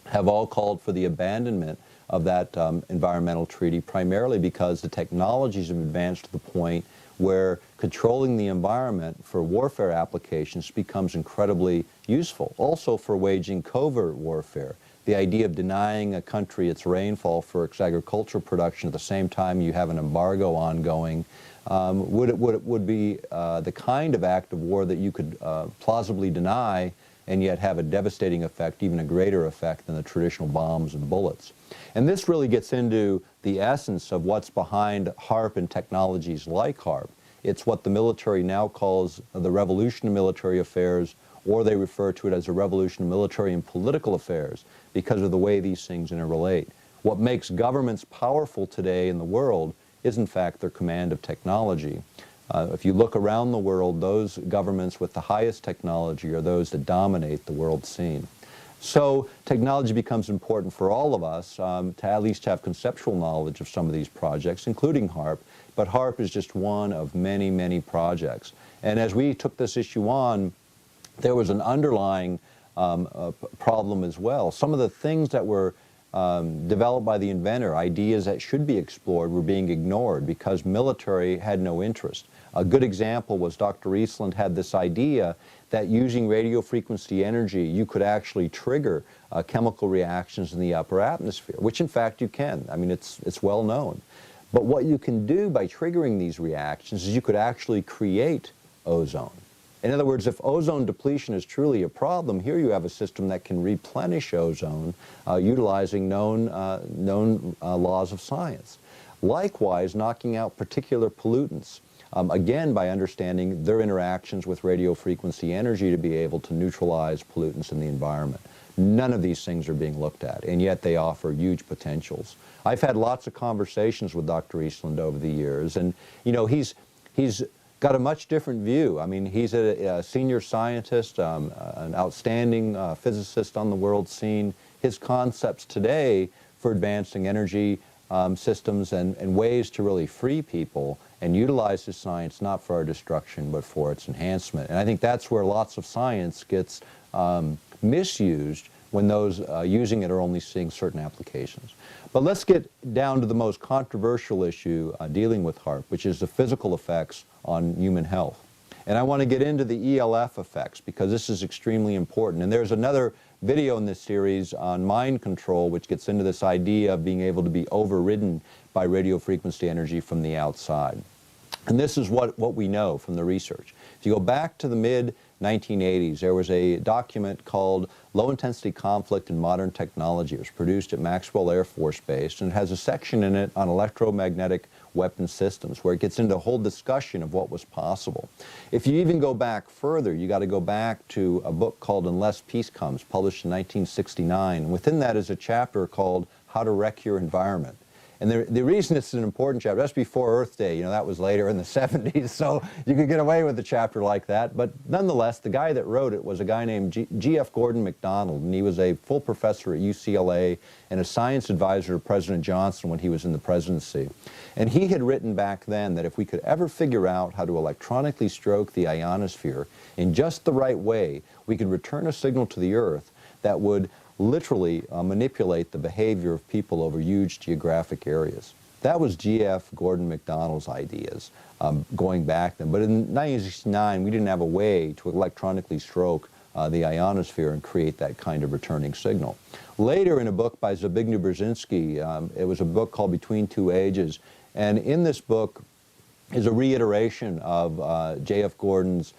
have all called for the abandonment of that environmental treaty, primarily because the technologies have advanced to the point where controlling the environment for warfare applications becomes incredibly useful. Also for waging covert warfare. The idea of denying a country its rainfall for its agricultural production at the same time you have an embargo ongoing would be the kind of act of war that you could plausibly deny and yet have a devastating effect, even a greater effect than the traditional bombs and bullets. And this really gets into the essence of what's behind HAARP and technologies like HAARP. It's what the military now calls the revolution of military affairs, or they refer to it as a revolution of military and political affairs because of the way these things interrelate. What makes governments powerful today in the world is, in fact, their command of technology. If you look around the world, those governments with the highest technology are those that dominate the world scene. So technology becomes important for all of us to at least have conceptual knowledge of some of these projects, including HAARP. But HAARP is just one of many, many projects. And as we took this issue on, there was an underlying problem as well. Some of the things that were developed by the inventor, ideas that should be explored, were being ignored because military had no interest. A good example was Dr. Eastland had this idea that using radio frequency energy, you could actually trigger chemical reactions in the upper atmosphere, which in fact you can. I mean, it's well known. But what you can do by triggering these reactions is you could actually create ozone. In other words, if ozone depletion is truly a problem, here you have a system that can replenish ozone utilizing known laws of science. Likewise, knocking out particular pollutants, again by understanding their interactions with radio frequency energy to be able to neutralize pollutants in the environment. None of these things are being looked at, and yet they offer huge potentials. I've had lots of conversations with Dr. Eastland over the years, and you know, he's got a much different view. I mean, he's a senior scientist, an outstanding physicist on the world scene. His concepts today for advancing energy systems and ways to really free people and utilize his science not for our destruction but for its enhancement. And I think that's where lots of science gets misused when those using it are only seeing certain applications. But let's get down to the most controversial issue dealing with HAARP, which is the physical effects on human health. And I want to get into the ELF effects because this is extremely important. And there's another video in this series on mind control which gets into this idea of being able to be overridden by radio frequency energy from the outside. And this is what we know from the research. If you go back to the mid-1980s, there was a document called Low Intensity Conflict in Modern Technology. It was produced at Maxwell Air Force Base, and it has a section in it on electromagnetic weapon systems where it gets into a whole discussion of what was possible. If you even go back further, you got to go back to a book called Unless Peace Comes, published in 1969. And within that is a chapter called How to Wreck Your Environment. And the reason it's an important chapter, that's before Earth Day, you know, that was later in the 70s, so you could get away with a chapter like that. But nonetheless, the guy that wrote it was a guy named G.F. Gordon MacDonald, and he was a full professor at UCLA and a science advisor to President Johnson when he was in the presidency. And he had written back then that if we could ever figure out how to electronically stroke the ionosphere in just the right way, we could return a signal to the Earth that would literally manipulate the behavior of people over huge geographic areas. That was G.F. Gordon MacDonald's ideas going back then. But in 1969, we didn't have a way to electronically stroke the ionosphere and create that kind of returning signal. Later, in a book by Zbigniew Brzezinski, it was a book called Between Two Ages, and in this book is a reiteration of G.F. Gordon's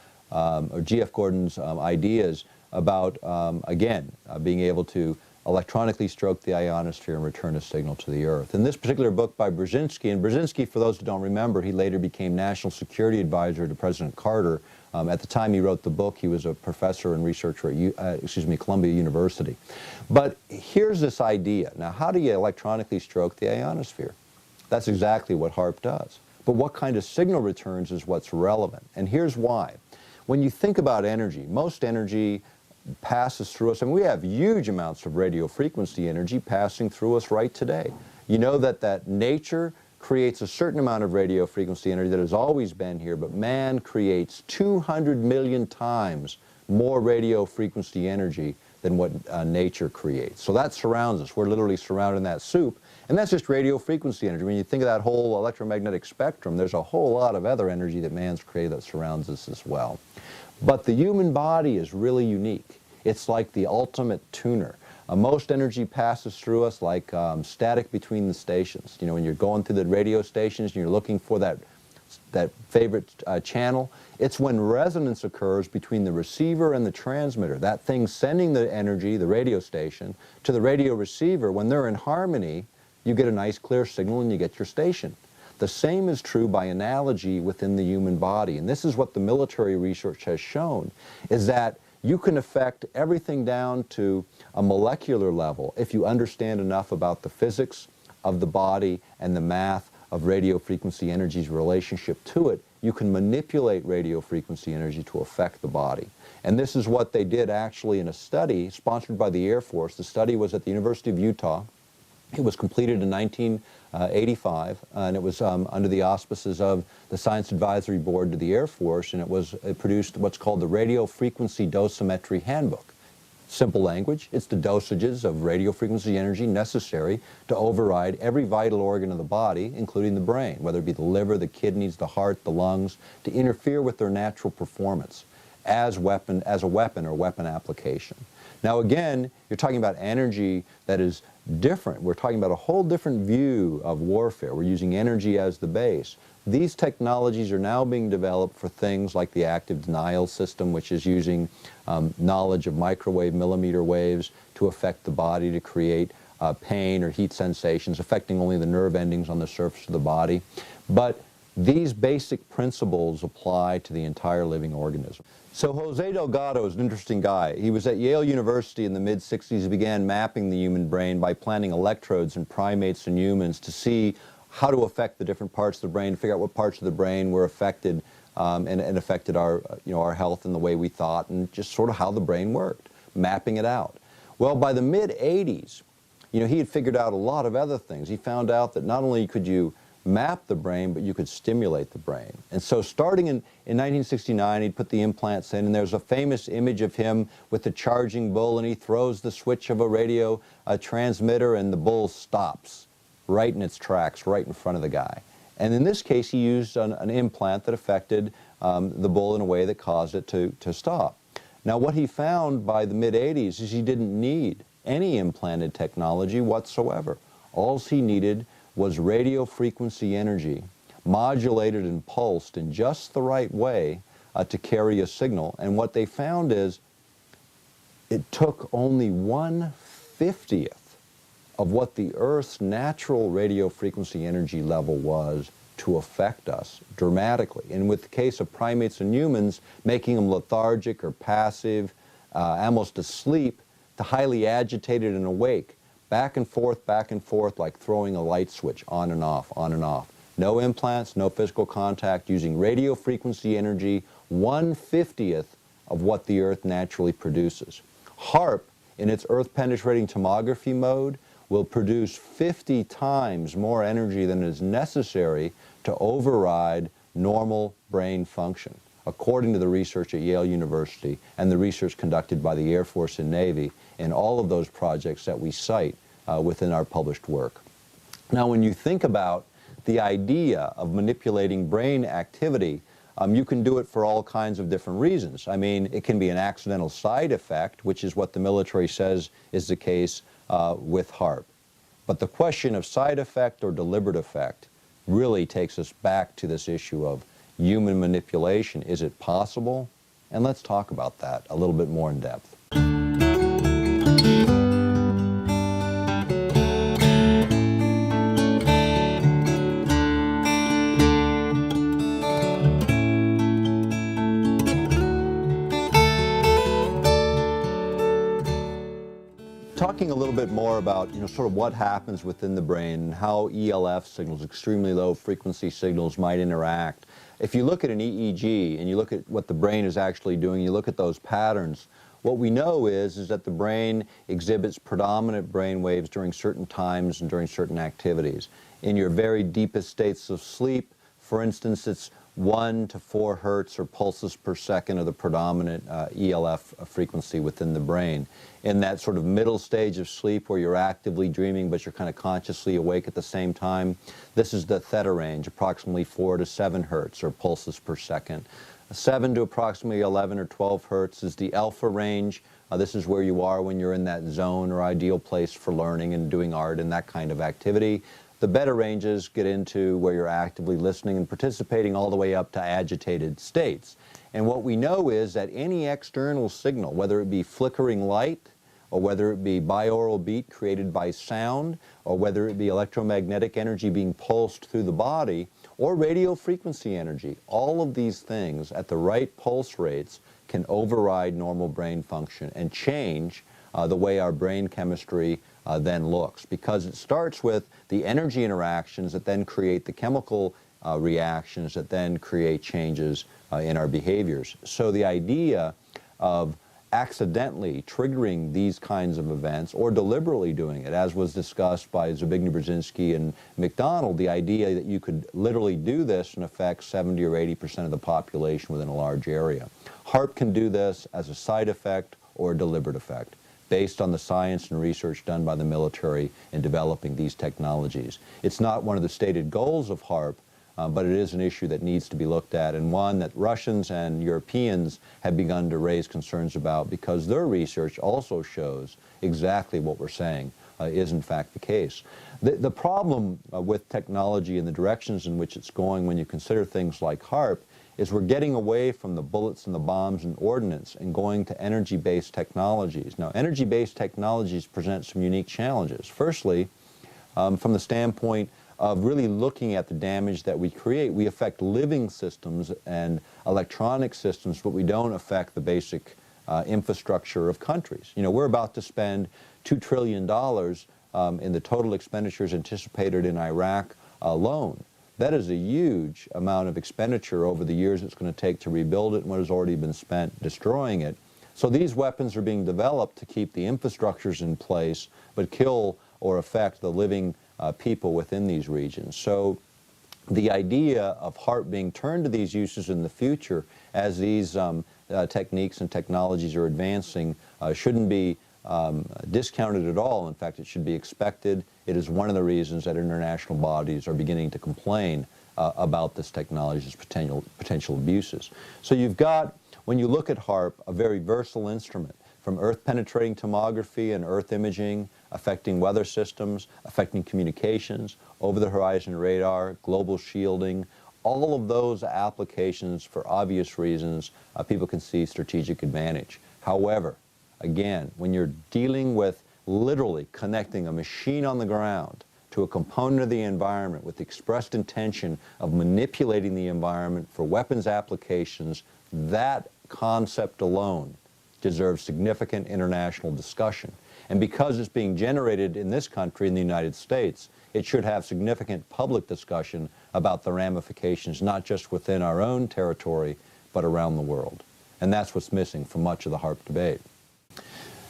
ideas about, again, being able to electronically stroke the ionosphere and return a signal to the Earth. In this particular book by Brzezinski, and Brzezinski, for those who don't remember, he later became National Security Advisor to President Carter. At the time he wrote the book, he was a professor and researcher at Columbia University. But here's this idea. Now, how do you electronically stroke the ionosphere? That's exactly what HAARP does. But what kind of signal returns is what's relevant. And here's why. When you think about energy, most energy passes through us, and we have huge amounts of radio frequency energy passing through us right today. You know that nature creates a certain amount of radio frequency energy that has always been here, but man creates 200 million times more radio frequency energy than what nature creates. So that surrounds us. We're literally surrounded in that soup, and that's just radio frequency energy. When you think of that whole electromagnetic spectrum, there's a whole lot of other energy that man's created that surrounds us as well. But the human body is really unique. It's like the ultimate tuner. Most energy passes through us like static between the stations. You know, when you're going through the radio stations and you're looking for that favorite channel, it's when resonance occurs between the receiver and the transmitter. That thing sending the energy, the radio station, to the radio receiver. When they're in harmony, you get a nice clear signal and you get your station. The same is true by analogy within the human body. And this is what the military research has shown, is that you can affect everything down to a molecular level if you understand enough about the physics of the body and the math of radio frequency energy's relationship to it. You can manipulate radio frequency energy to affect the body. And this is what they did actually in a study sponsored by the Air Force. The study was at the University of Utah. It was completed in 1985, and it was under the auspices of the Science Advisory Board to the Air Force, and it produced what's called the Radio Frequency Dosimetry Handbook. Simple language, it's the dosages of radio frequency energy necessary to override every vital organ of the body, including the brain, whether it be the liver, the kidneys, the heart, the lungs, to interfere with their natural performance. as a weapon or weapon application. Now again, you're talking about energy that is different. We're talking about a whole different view of warfare. We're using energy as the base. These technologies are now being developed for things like the active denial system, which is using knowledge of microwave millimeter waves to affect the body to create pain or heat sensations, affecting only the nerve endings on the surface of the body. But these basic principles apply to the entire living organism. So Jose Delgado is an interesting guy. He was at Yale University in the mid-60s. He began mapping the human brain by planting electrodes in primates and humans to see how to affect the different parts of the brain, figure out what parts of the brain were affected and affected our, our health and the way we thought, and just sort of how the brain worked, mapping it out. Well, by the mid-80s, he had figured out a lot of other things. He found out that not only could you map the brain, but you could stimulate the brain. And so starting in 1969, he'd put the implants in, and there's a famous image of him with the charging bull, and he throws the switch of a radio transmitter, and the bull stops right in its tracks, right in front of the guy. And in this case, he used an implant that affected the bull in a way that caused it to stop. Now, what he found by the mid-80s is he didn't need any implanted technology whatsoever. All he needed was radio frequency energy, modulated and pulsed in just the right way to carry a signal. And what they found is it took only 1/50th of what the Earth's natural radio frequency energy level was to affect us dramatically. And with the case of primates and humans, making them lethargic or passive, almost asleep, to highly agitated and awake, back and forth, like throwing a light switch, on and off, on and off. No implants, no physical contact, using radio frequency energy, 1/50th of what the Earth naturally produces. HAARP, in its Earth-penetrating tomography mode, will produce 50 times more energy than is necessary to override normal brain function, according to the research at Yale University and the research conducted by the Air Force and Navy in all of those projects that we cite within our published work. Now, when you think about the idea of manipulating brain activity, you can do it for all kinds of different reasons. I mean, it can be an accidental side effect, which is what the military says is the case with HAARP. But the question of side effect or deliberate effect really takes us back to this issue of human manipulation. Is it possible? And let's talk about that a little bit more in depth. Talking a little bit more about, sort of what happens within the brain and how ELF signals, extremely low frequency signals, might interact. If you look at an EEG and you look at what the brain is actually doing, you look at those patterns, what we know is that the brain exhibits predominant brain waves during certain times and during certain activities. In your very deepest states of sleep, for instance, it's 1 to 4 hertz or pulses per second of the predominant ELF frequency within the brain. In that sort of middle stage of sleep where you're actively dreaming but you're kind of consciously awake at the same time, this is the theta range, approximately 4 to 7 hertz or pulses per second. 7 to approximately 11 or 12 hertz is the alpha range. This is where you are when you're in that zone or ideal place for learning and doing art and that kind of activity. The beta ranges get into where you're actively listening and participating all the way up to agitated states. And what we know is that any external signal, whether it be flickering light, or whether it be binaural beat created by sound, or whether it be electromagnetic energy being pulsed through the body, or radio frequency energy, all of these things at the right pulse rates can override normal brain function and change the way our brain chemistry then looks, because it starts with the energy interactions that then create the chemical reactions that then create changes in our behaviors. So the idea of accidentally triggering these kinds of events or deliberately doing it, as was discussed by Zbigniew Brzezinski and McDonald, the idea that you could literally do this and affect 70 or 80% of the population within a large area. HAARP can do this as a side effect or a deliberate effect, based on the science and research done by the military in developing these technologies. It's not one of the stated goals of HAARP, but it is an issue that needs to be looked at, and one that Russians and Europeans have begun to raise concerns about, because their research also shows exactly what we're saying is in fact the case. The problem with technology and the directions in which it's going when you consider things like HAARP is we're getting away from the bullets and the bombs and ordnance and going to energy-based technologies. Now, energy-based technologies present some unique challenges. Firstly, from the standpoint of really looking at the damage that we create, we affect living systems and electronic systems, but we don't affect the basic infrastructure of countries. You know, we're about to spend $2 trillion in the total expenditures anticipated in Iraq alone. That is a huge amount of expenditure over the years it's going to take to rebuild it and what has already been spent destroying it. So these weapons are being developed to keep the infrastructures in place, but kill or affect the living people within these regions. So the idea of HAARP being turned to these uses in the future as these techniques and technologies are advancing shouldn't be discounted at all. In fact, it should be expected. It is one of the reasons that international bodies are beginning to complain about this technology's potential abuses. So you've got, when you look at HAARP, a very versatile instrument, from earth-penetrating tomography and earth imaging, affecting weather systems, affecting communications, over-the-horizon radar, global shielding. All of those applications, for obvious reasons, people can see strategic advantage. However, again, when you're dealing with literally connecting a machine on the ground to a component of the environment with the expressed intention of manipulating the environment for weapons applications, that concept alone deserves significant international discussion. And because it's being generated in this country, in the United States, it should have significant public discussion about the ramifications, not just within our own territory, but around the world. And that's what's missing from much of the HAARP debate.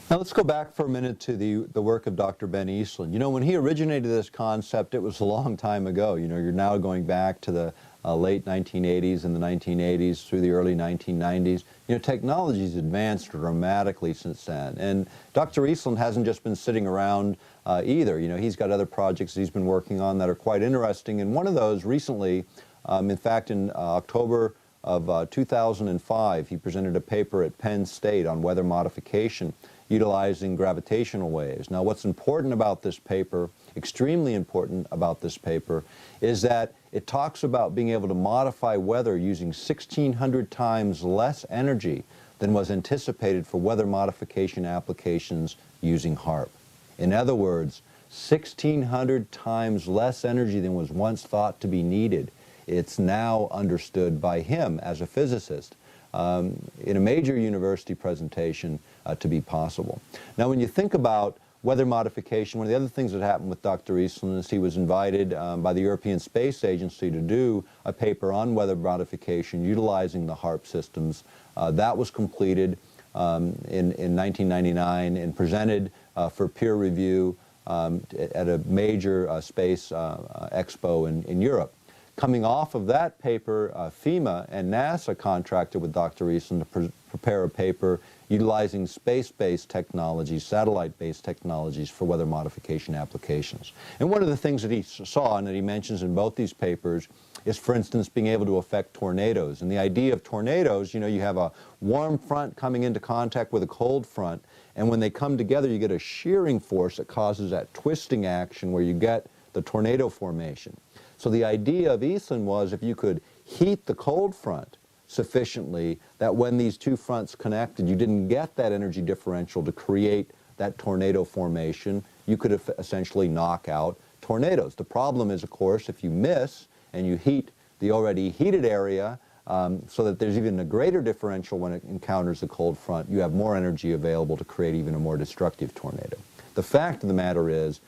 Now let's go back for a minute to the work of Dr. Ben Eastland. You know, when he originated this concept, it was a long time ago. You know, you're now going back to the late 1980s and the 1980s through the early 1990s. You know, technology's advanced dramatically since then. And Dr. Eastland hasn't just been sitting around either. You know, he's got other projects he's been working on that are quite interesting. And one of those recently, in fact, in October of 2005, he presented a paper at Penn State on weather modification utilizing gravitational waves. Now, what's important about this paper, extremely important about this paper, is that it talks about being able to modify weather using 1,600 times less energy than was anticipated for weather modification applications using HAARP. In other words, 1,600 times less energy than was once thought to be needed. It's now understood by him as a physicist in a major university presentation to be possible. Now, when you think about weather modification, one of the other things that happened with Dr. Eastland is he was invited by the European Space Agency to do a paper on weather modification utilizing the HAARP systems. That was completed in 1999 and presented for peer review at a major space expo in Europe. Coming off of that paper, FEMA and NASA contracted with Dr. Eastland to prepare a paper utilizing space-based technologies, satellite-based technologies for weather modification applications. And one of the things that he saw and that he mentions in both these papers is, for instance, being able to affect tornadoes. And the idea of tornadoes, you know, you have a warm front coming into contact with a cold front, and when they come together, you get a shearing force that causes that twisting action where you get the tornado formation. So the idea of Eastland was if you could heat the cold front sufficiently that when these two fronts connected, you didn't get that energy differential to create that tornado formation, you could essentially knock out tornadoes. The problem is, of course, if you miss and you heat the already heated area so that there's even a greater differential when it encounters the cold front, you have more energy available to create even a more destructive tornado. The fact of the matter is,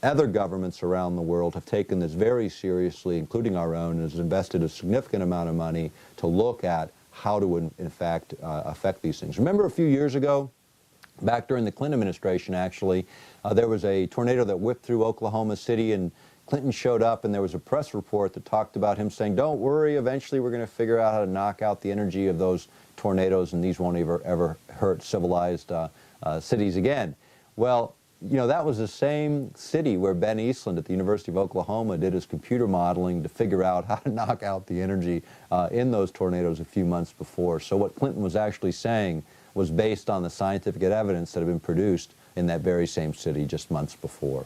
other governments around the world have taken this very seriously, including our own, and has invested a significant amount of money to look at how to, in fact, affect these things. Remember a few years ago, back during the Clinton administration, actually, there was a tornado that whipped through Oklahoma City, and Clinton showed up, and there was a press report that talked about him saying, don't worry, eventually we're going to figure out how to knock out the energy of those tornadoes, and these won't ever hurt civilized cities again. Well, you know, that was the same city where Ben Eastland at the University of Oklahoma did his computer modeling to figure out how to knock out the energy in those tornadoes a few months before. So what Clinton was actually saying was based on the scientific evidence that had been produced in that very same city just months before.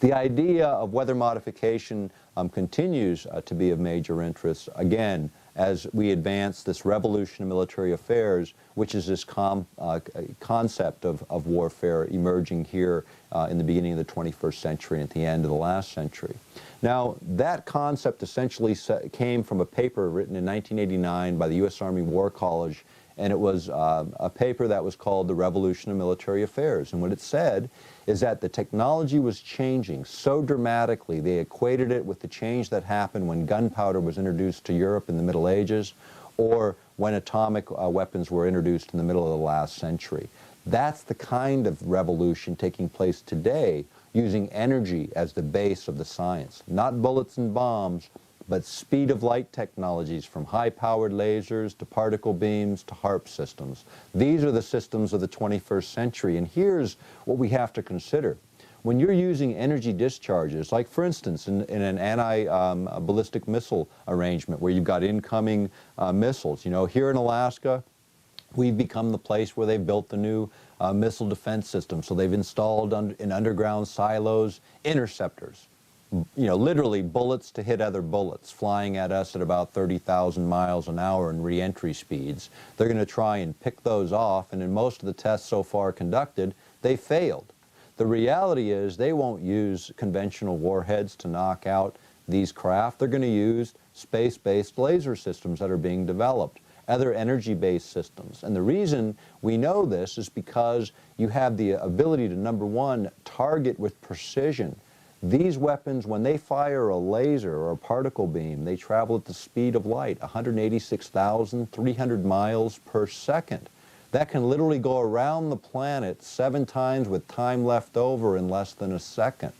The idea of weather modification continues to be of major interest, again, as we advance this revolution in military affairs, which is this concept of warfare emerging here in the beginning of the 21st century and at the end of the last century. Now, that concept essentially came from a paper written in 1989 by the U.S. Army War College, and it was a paper that was called The Revolution of Military Affairs. And what it said is that the technology was changing so dramatically. They equated it with the change that happened when gunpowder was introduced to Europe in the Middle Ages, or when atomic weapons were introduced in the middle of the last century. That's the kind of revolution taking place today, using energy as the base of the science. Not bullets and bombs, but speed of light technologies, from high-powered lasers to particle beams to HAARP systems. These are the systems of the 21st century, and here's what we have to consider. When you're using energy discharges, like for instance in an anti-ballistic missile arrangement where you've got incoming missiles, you know, here in Alaska, we've become the place where they've built the new missile defense system. So they've installed in underground silos interceptors. You know, literally bullets to hit other bullets, flying at us at about 30,000 miles an hour in re-entry speeds. They're going to try and pick those off, and in most of the tests so far conducted, they failed. The reality is they won't use conventional warheads to knock out these craft. They're going to use space-based laser systems that are being developed, other energy-based systems. And the reason we know this is because you have the ability to, number one, target with precision. These weapons, when they fire a laser or a particle beam, they travel at the speed of light, 186,300 miles per second. That can literally go around the planet 7 times with time left over in less than a second.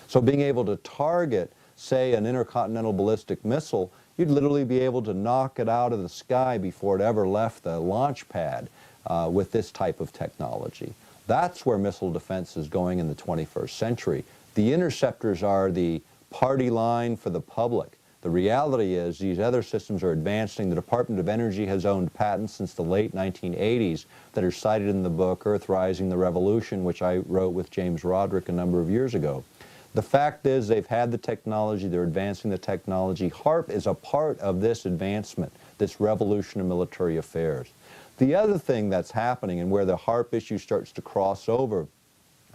So being able to target, say, an intercontinental ballistic missile, you'd literally be able to knock it out of the sky before it ever left the launch pad with this type of technology. That's where missile defense is going in the 21st century. The interceptors are the party line for the public. The reality is these other systems are advancing. The Department of Energy has owned patents since the late 1980s that are cited in the book Earthrising the Revolution, which I wrote with James Roderick a number of years ago. The fact is they've had the technology, they're advancing the technology. HAARP is a part of this advancement, this revolution in military affairs. The other thing that's happening, and where the HAARP issue starts to cross over,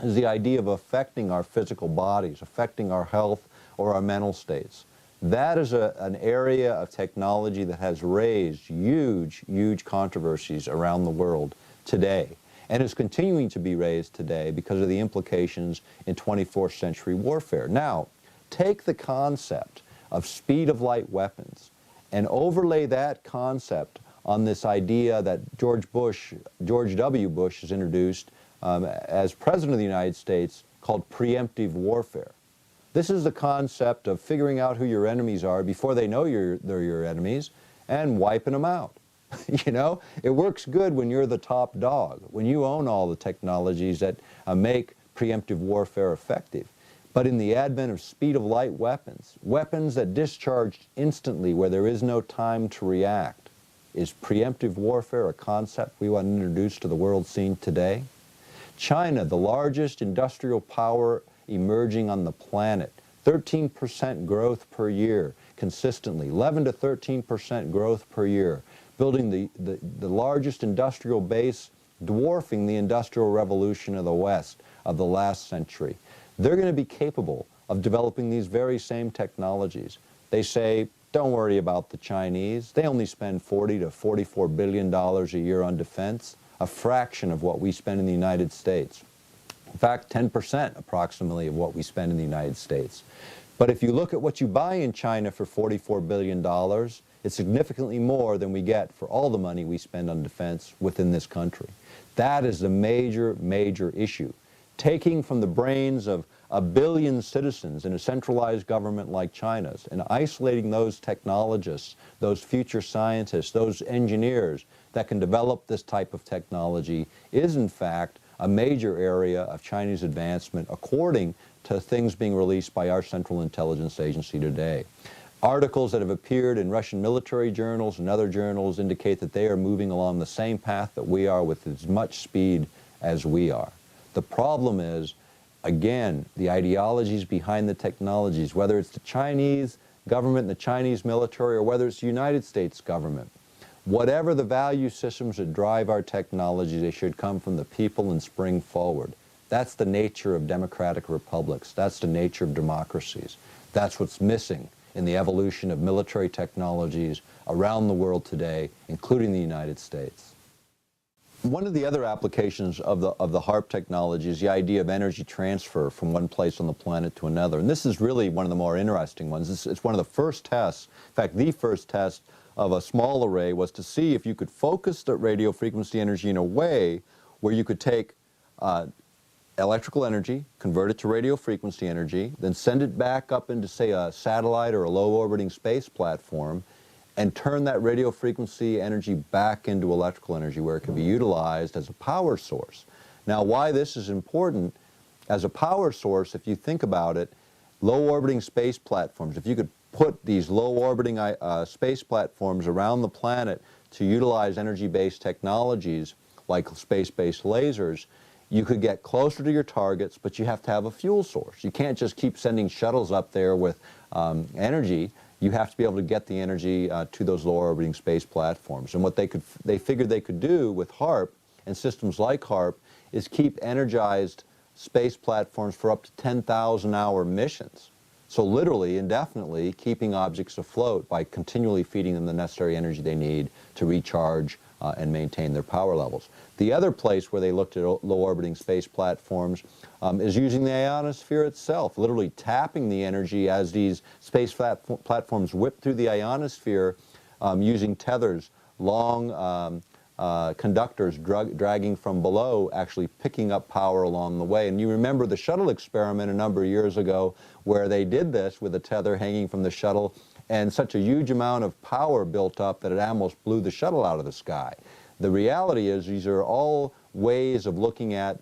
is the idea of affecting our physical bodies, affecting our health or our mental states. That is an area of technology that has raised huge, huge controversies around the world today, and is continuing to be raised today because of the implications in 24th century warfare. Now, take the concept of speed of light weapons and overlay that concept on this idea that George W. Bush has introduced as President of the United States, called preemptive warfare. This is the concept of figuring out who your enemies are before they know they're your enemies and wiping them out. You know, it works good when you're the top dog, when you own all the technologies that make preemptive warfare effective. But in the advent of speed of light weapons, weapons that discharge instantly where there is no time to react, is preemptive warfare a concept we want to introduce to the world scene today? China, the largest industrial power emerging on the planet, 13% growth per year consistently, 11 to 13% growth per year, building the largest industrial base, dwarfing the Industrial Revolution of the West of the last century. They're going to be capable of developing these very same technologies. They say, don't worry about the Chinese. They only spend $40 to $44 billion a year on defense, a fraction of what we spend in the United States. In fact, 10% approximately of what we spend in the United States. But if you look at what you buy in China for $44 billion, it's significantly more than we get for all the money we spend on defense within this country. That is the major, major issue. Taking from the brains of 1 billion citizens in a centralized government like China's and isolating those technologists, those future scientists, those engineers that can develop this type of technology is in fact a major area of Chinese advancement according to things being released by our Central Intelligence Agency today. Articles that have appeared in Russian military journals and other journals indicate that they are moving along the same path that we are with as much speed as we are. The problem is, again, the ideologies behind the technologies, whether it's the Chinese government and the Chinese military or whether it's the United States government. Whatever the value systems that drive our technology, they should come from the people and spring forward. That's the nature of democratic republics. That's the nature of democracies. That's what's missing in the evolution of military technologies around the world today, including the United States. One of the other applications of the HAARP technology is the idea of energy transfer from one place on the planet to another. And this is really one of the more interesting ones. It's one of the first tests, in fact, the first test of a small array was to see if you could focus the radio frequency energy in a way where you could take electrical energy, convert it to radio frequency energy, then send it back up into, say, a satellite or a low-orbiting space platform, and turn that radio frequency energy back into electrical energy where it can be utilized as a power source. Now, why this is important as a power source, if you think about it, low-orbiting space platforms, if you could put these low-orbiting space platforms around the planet to utilize energy-based technologies like space-based lasers, you could get closer to your targets, but you have to have a fuel source. You can't just keep sending shuttles up there with energy. You have to be able to get the energy to those low orbiting space platforms. And what they figured they could do with HAARP and systems like HAARP is keep energized space platforms for up to 10,000-hour missions. So literally, indefinitely, keeping objects afloat by continually feeding them the necessary energy they need to recharge and maintain their power levels. The other place where they looked at low-orbiting space platforms is using the ionosphere itself, literally tapping the energy as these space platforms whip through the ionosphere using tethers, long conductors dragging from below, actually picking up power along the way. And you remember the shuttle experiment a number of years ago where they did this with a tether hanging from the shuttle, and such a huge amount of power built up that it almost blew the shuttle out of the sky. The reality is these are all ways of looking at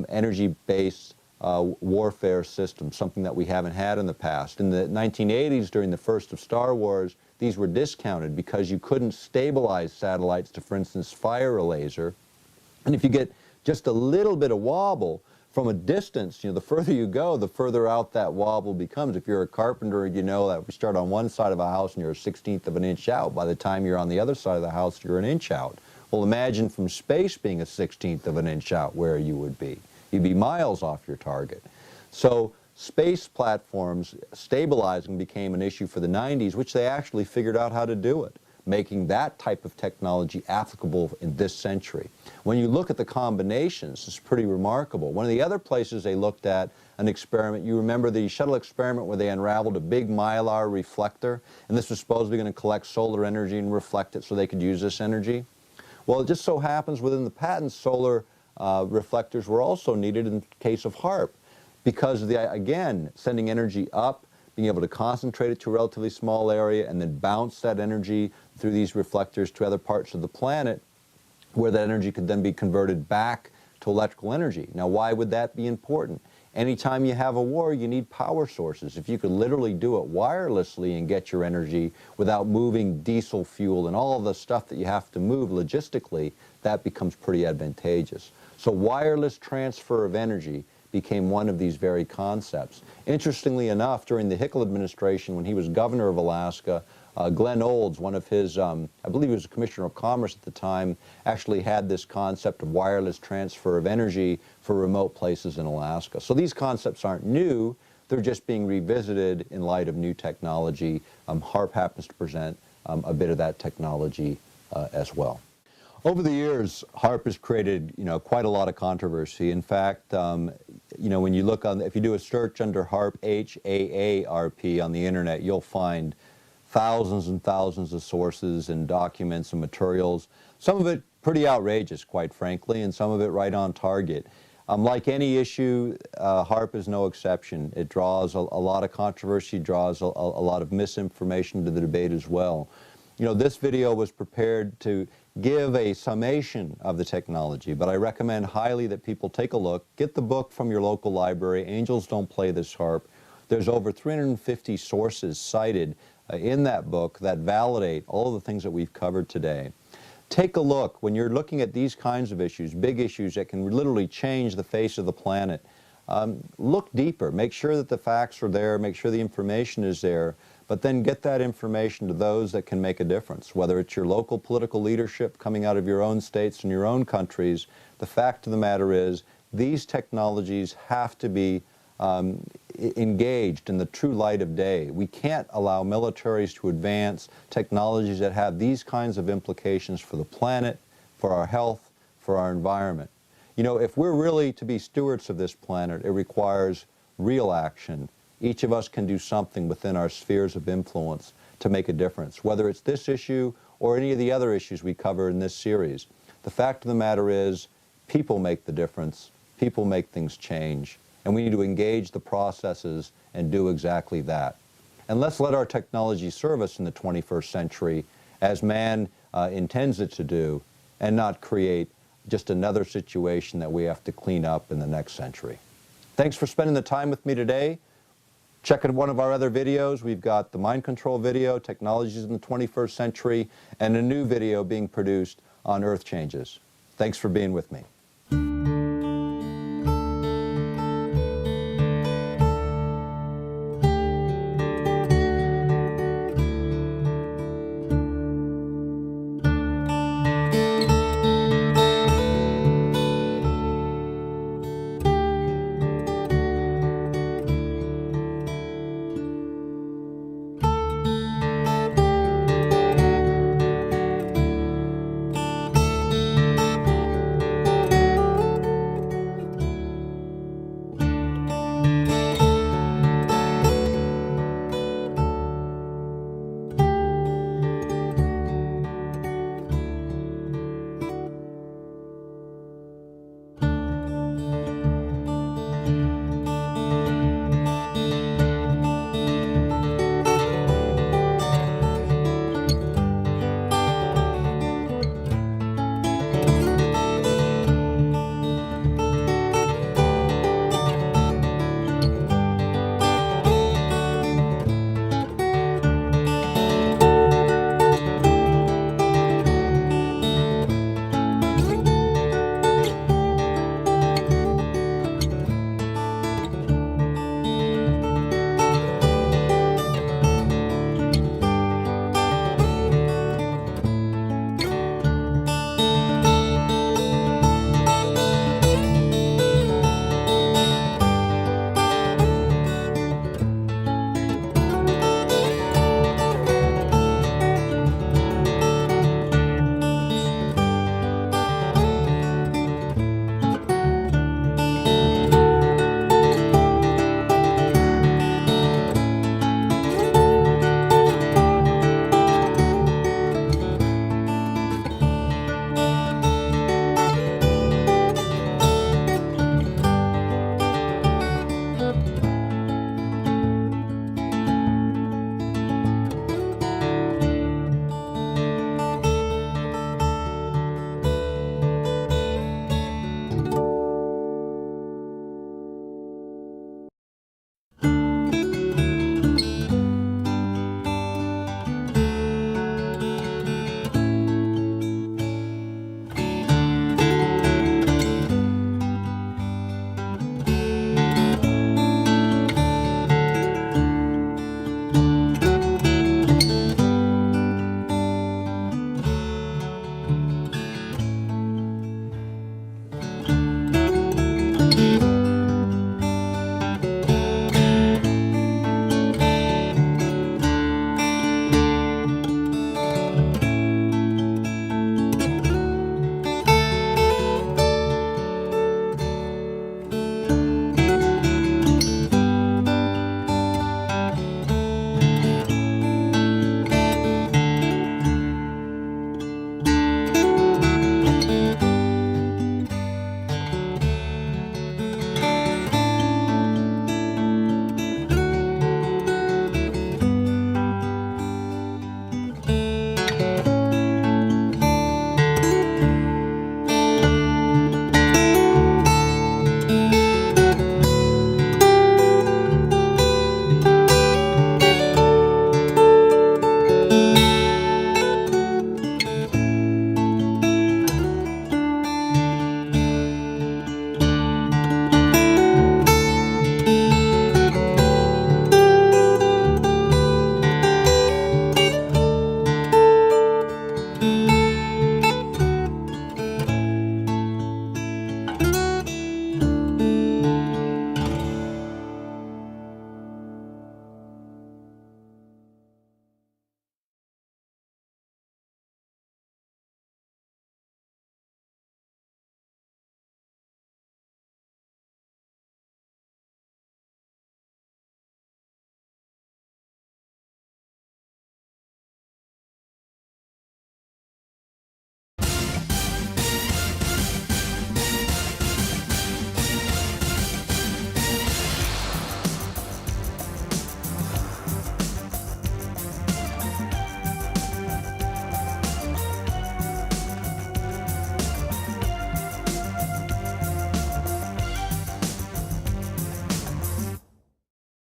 energy-based warfare systems, something that we haven't had in the past. In the 1980s, during the first of Star Wars, these were discounted because you couldn't stabilize satellites to, for instance, fire a laser. And if you get just a little bit of wobble from a distance, the further you go, the further out that wobble becomes. If you're a carpenter, you know that if you start on one side of a house and you're a 1/16 of an inch out, by the time you're on the other side of the house, you're an inch out. Well, imagine from space being a 1/16 of an inch out where you would be. You'd be miles off your target. So space platforms stabilizing became an issue for the 90s, which they actually figured out how to do it, making that type of technology applicable in this century. When you look at the combinations, it's pretty remarkable. One of the other places they looked at an experiment, you remember the shuttle experiment where they unraveled a big mylar reflector, and this was supposedly going to collect solar energy and reflect it so they could use this energy? Well, it just so happens within the patents, solar reflectors were also needed in case of HAARP because of the, again, sending energy up, being able to concentrate it to a relatively small area and then bounce that energy through these reflectors to other parts of the planet where that energy could then be converted back to electrical energy. Now, why would that be important? Anytime you have a war, you need power sources. If you could literally do it wirelessly and get your energy without moving diesel fuel and all of the stuff that you have to move logistically, that becomes pretty advantageous. So wireless transfer of energy became one of these very concepts. Interestingly enough, during the Hickel administration, when he was governor of Alaska, Glenn Olds, one of his, I believe he was a commissioner of commerce at the time, actually had this concept of wireless transfer of energy for remote places in Alaska. So these concepts aren't new, they're just being revisited in light of new technology. HAARP happens to present a bit of that technology as well. Over the years, HAARP has created, quite a lot of controversy. In fact, when you look on, if you do a search under HAARP, H-A-A-R-P on the internet, you'll find thousands and thousands of sources and documents and materials, some of it pretty outrageous, quite frankly, and some of it right on target. Like any issue, HAARP is no exception. It draws a lot of controversy, draws a lot of misinformation to the debate as well. You know, this video was prepared to give a summation of the technology, but I recommend highly that people take a look. Get the book from your local library. Angels Don't Play This HAARP. There's over 350 sources cited in that book that validate all of the things that we've covered today. Take a look when you're looking at these kinds of issues, big issues that can literally change the face of the planet. Look deeper. Make sure that the facts are there. Make sure the information is there. But then get that information to those that can make a difference, whether it's your local political leadership coming out of your own states and your own countries. The fact of the matter is these technologies have to be engaged in the true light of day. We can't allow militaries to advance technologies that have these kinds of implications for the planet, for our health, for our environment. You know, if we're really to be stewards of this planet, it requires real action. Each of us can do something within our spheres of influence to make a difference, whether it's this issue or any of the other issues we cover in this series. The fact of the matter is, people make the difference, people make things change, and we need to engage the processes and do exactly that. And let's let our technology serve us in the 21st century as man intends it to do, and not create just another situation that we have to clean up in the next century. Thanks for spending the time with me today. Check out one of our other videos. We've got the mind control video, Technologies in the 21st Century, and a new video being produced on Earth changes. Thanks for being with me.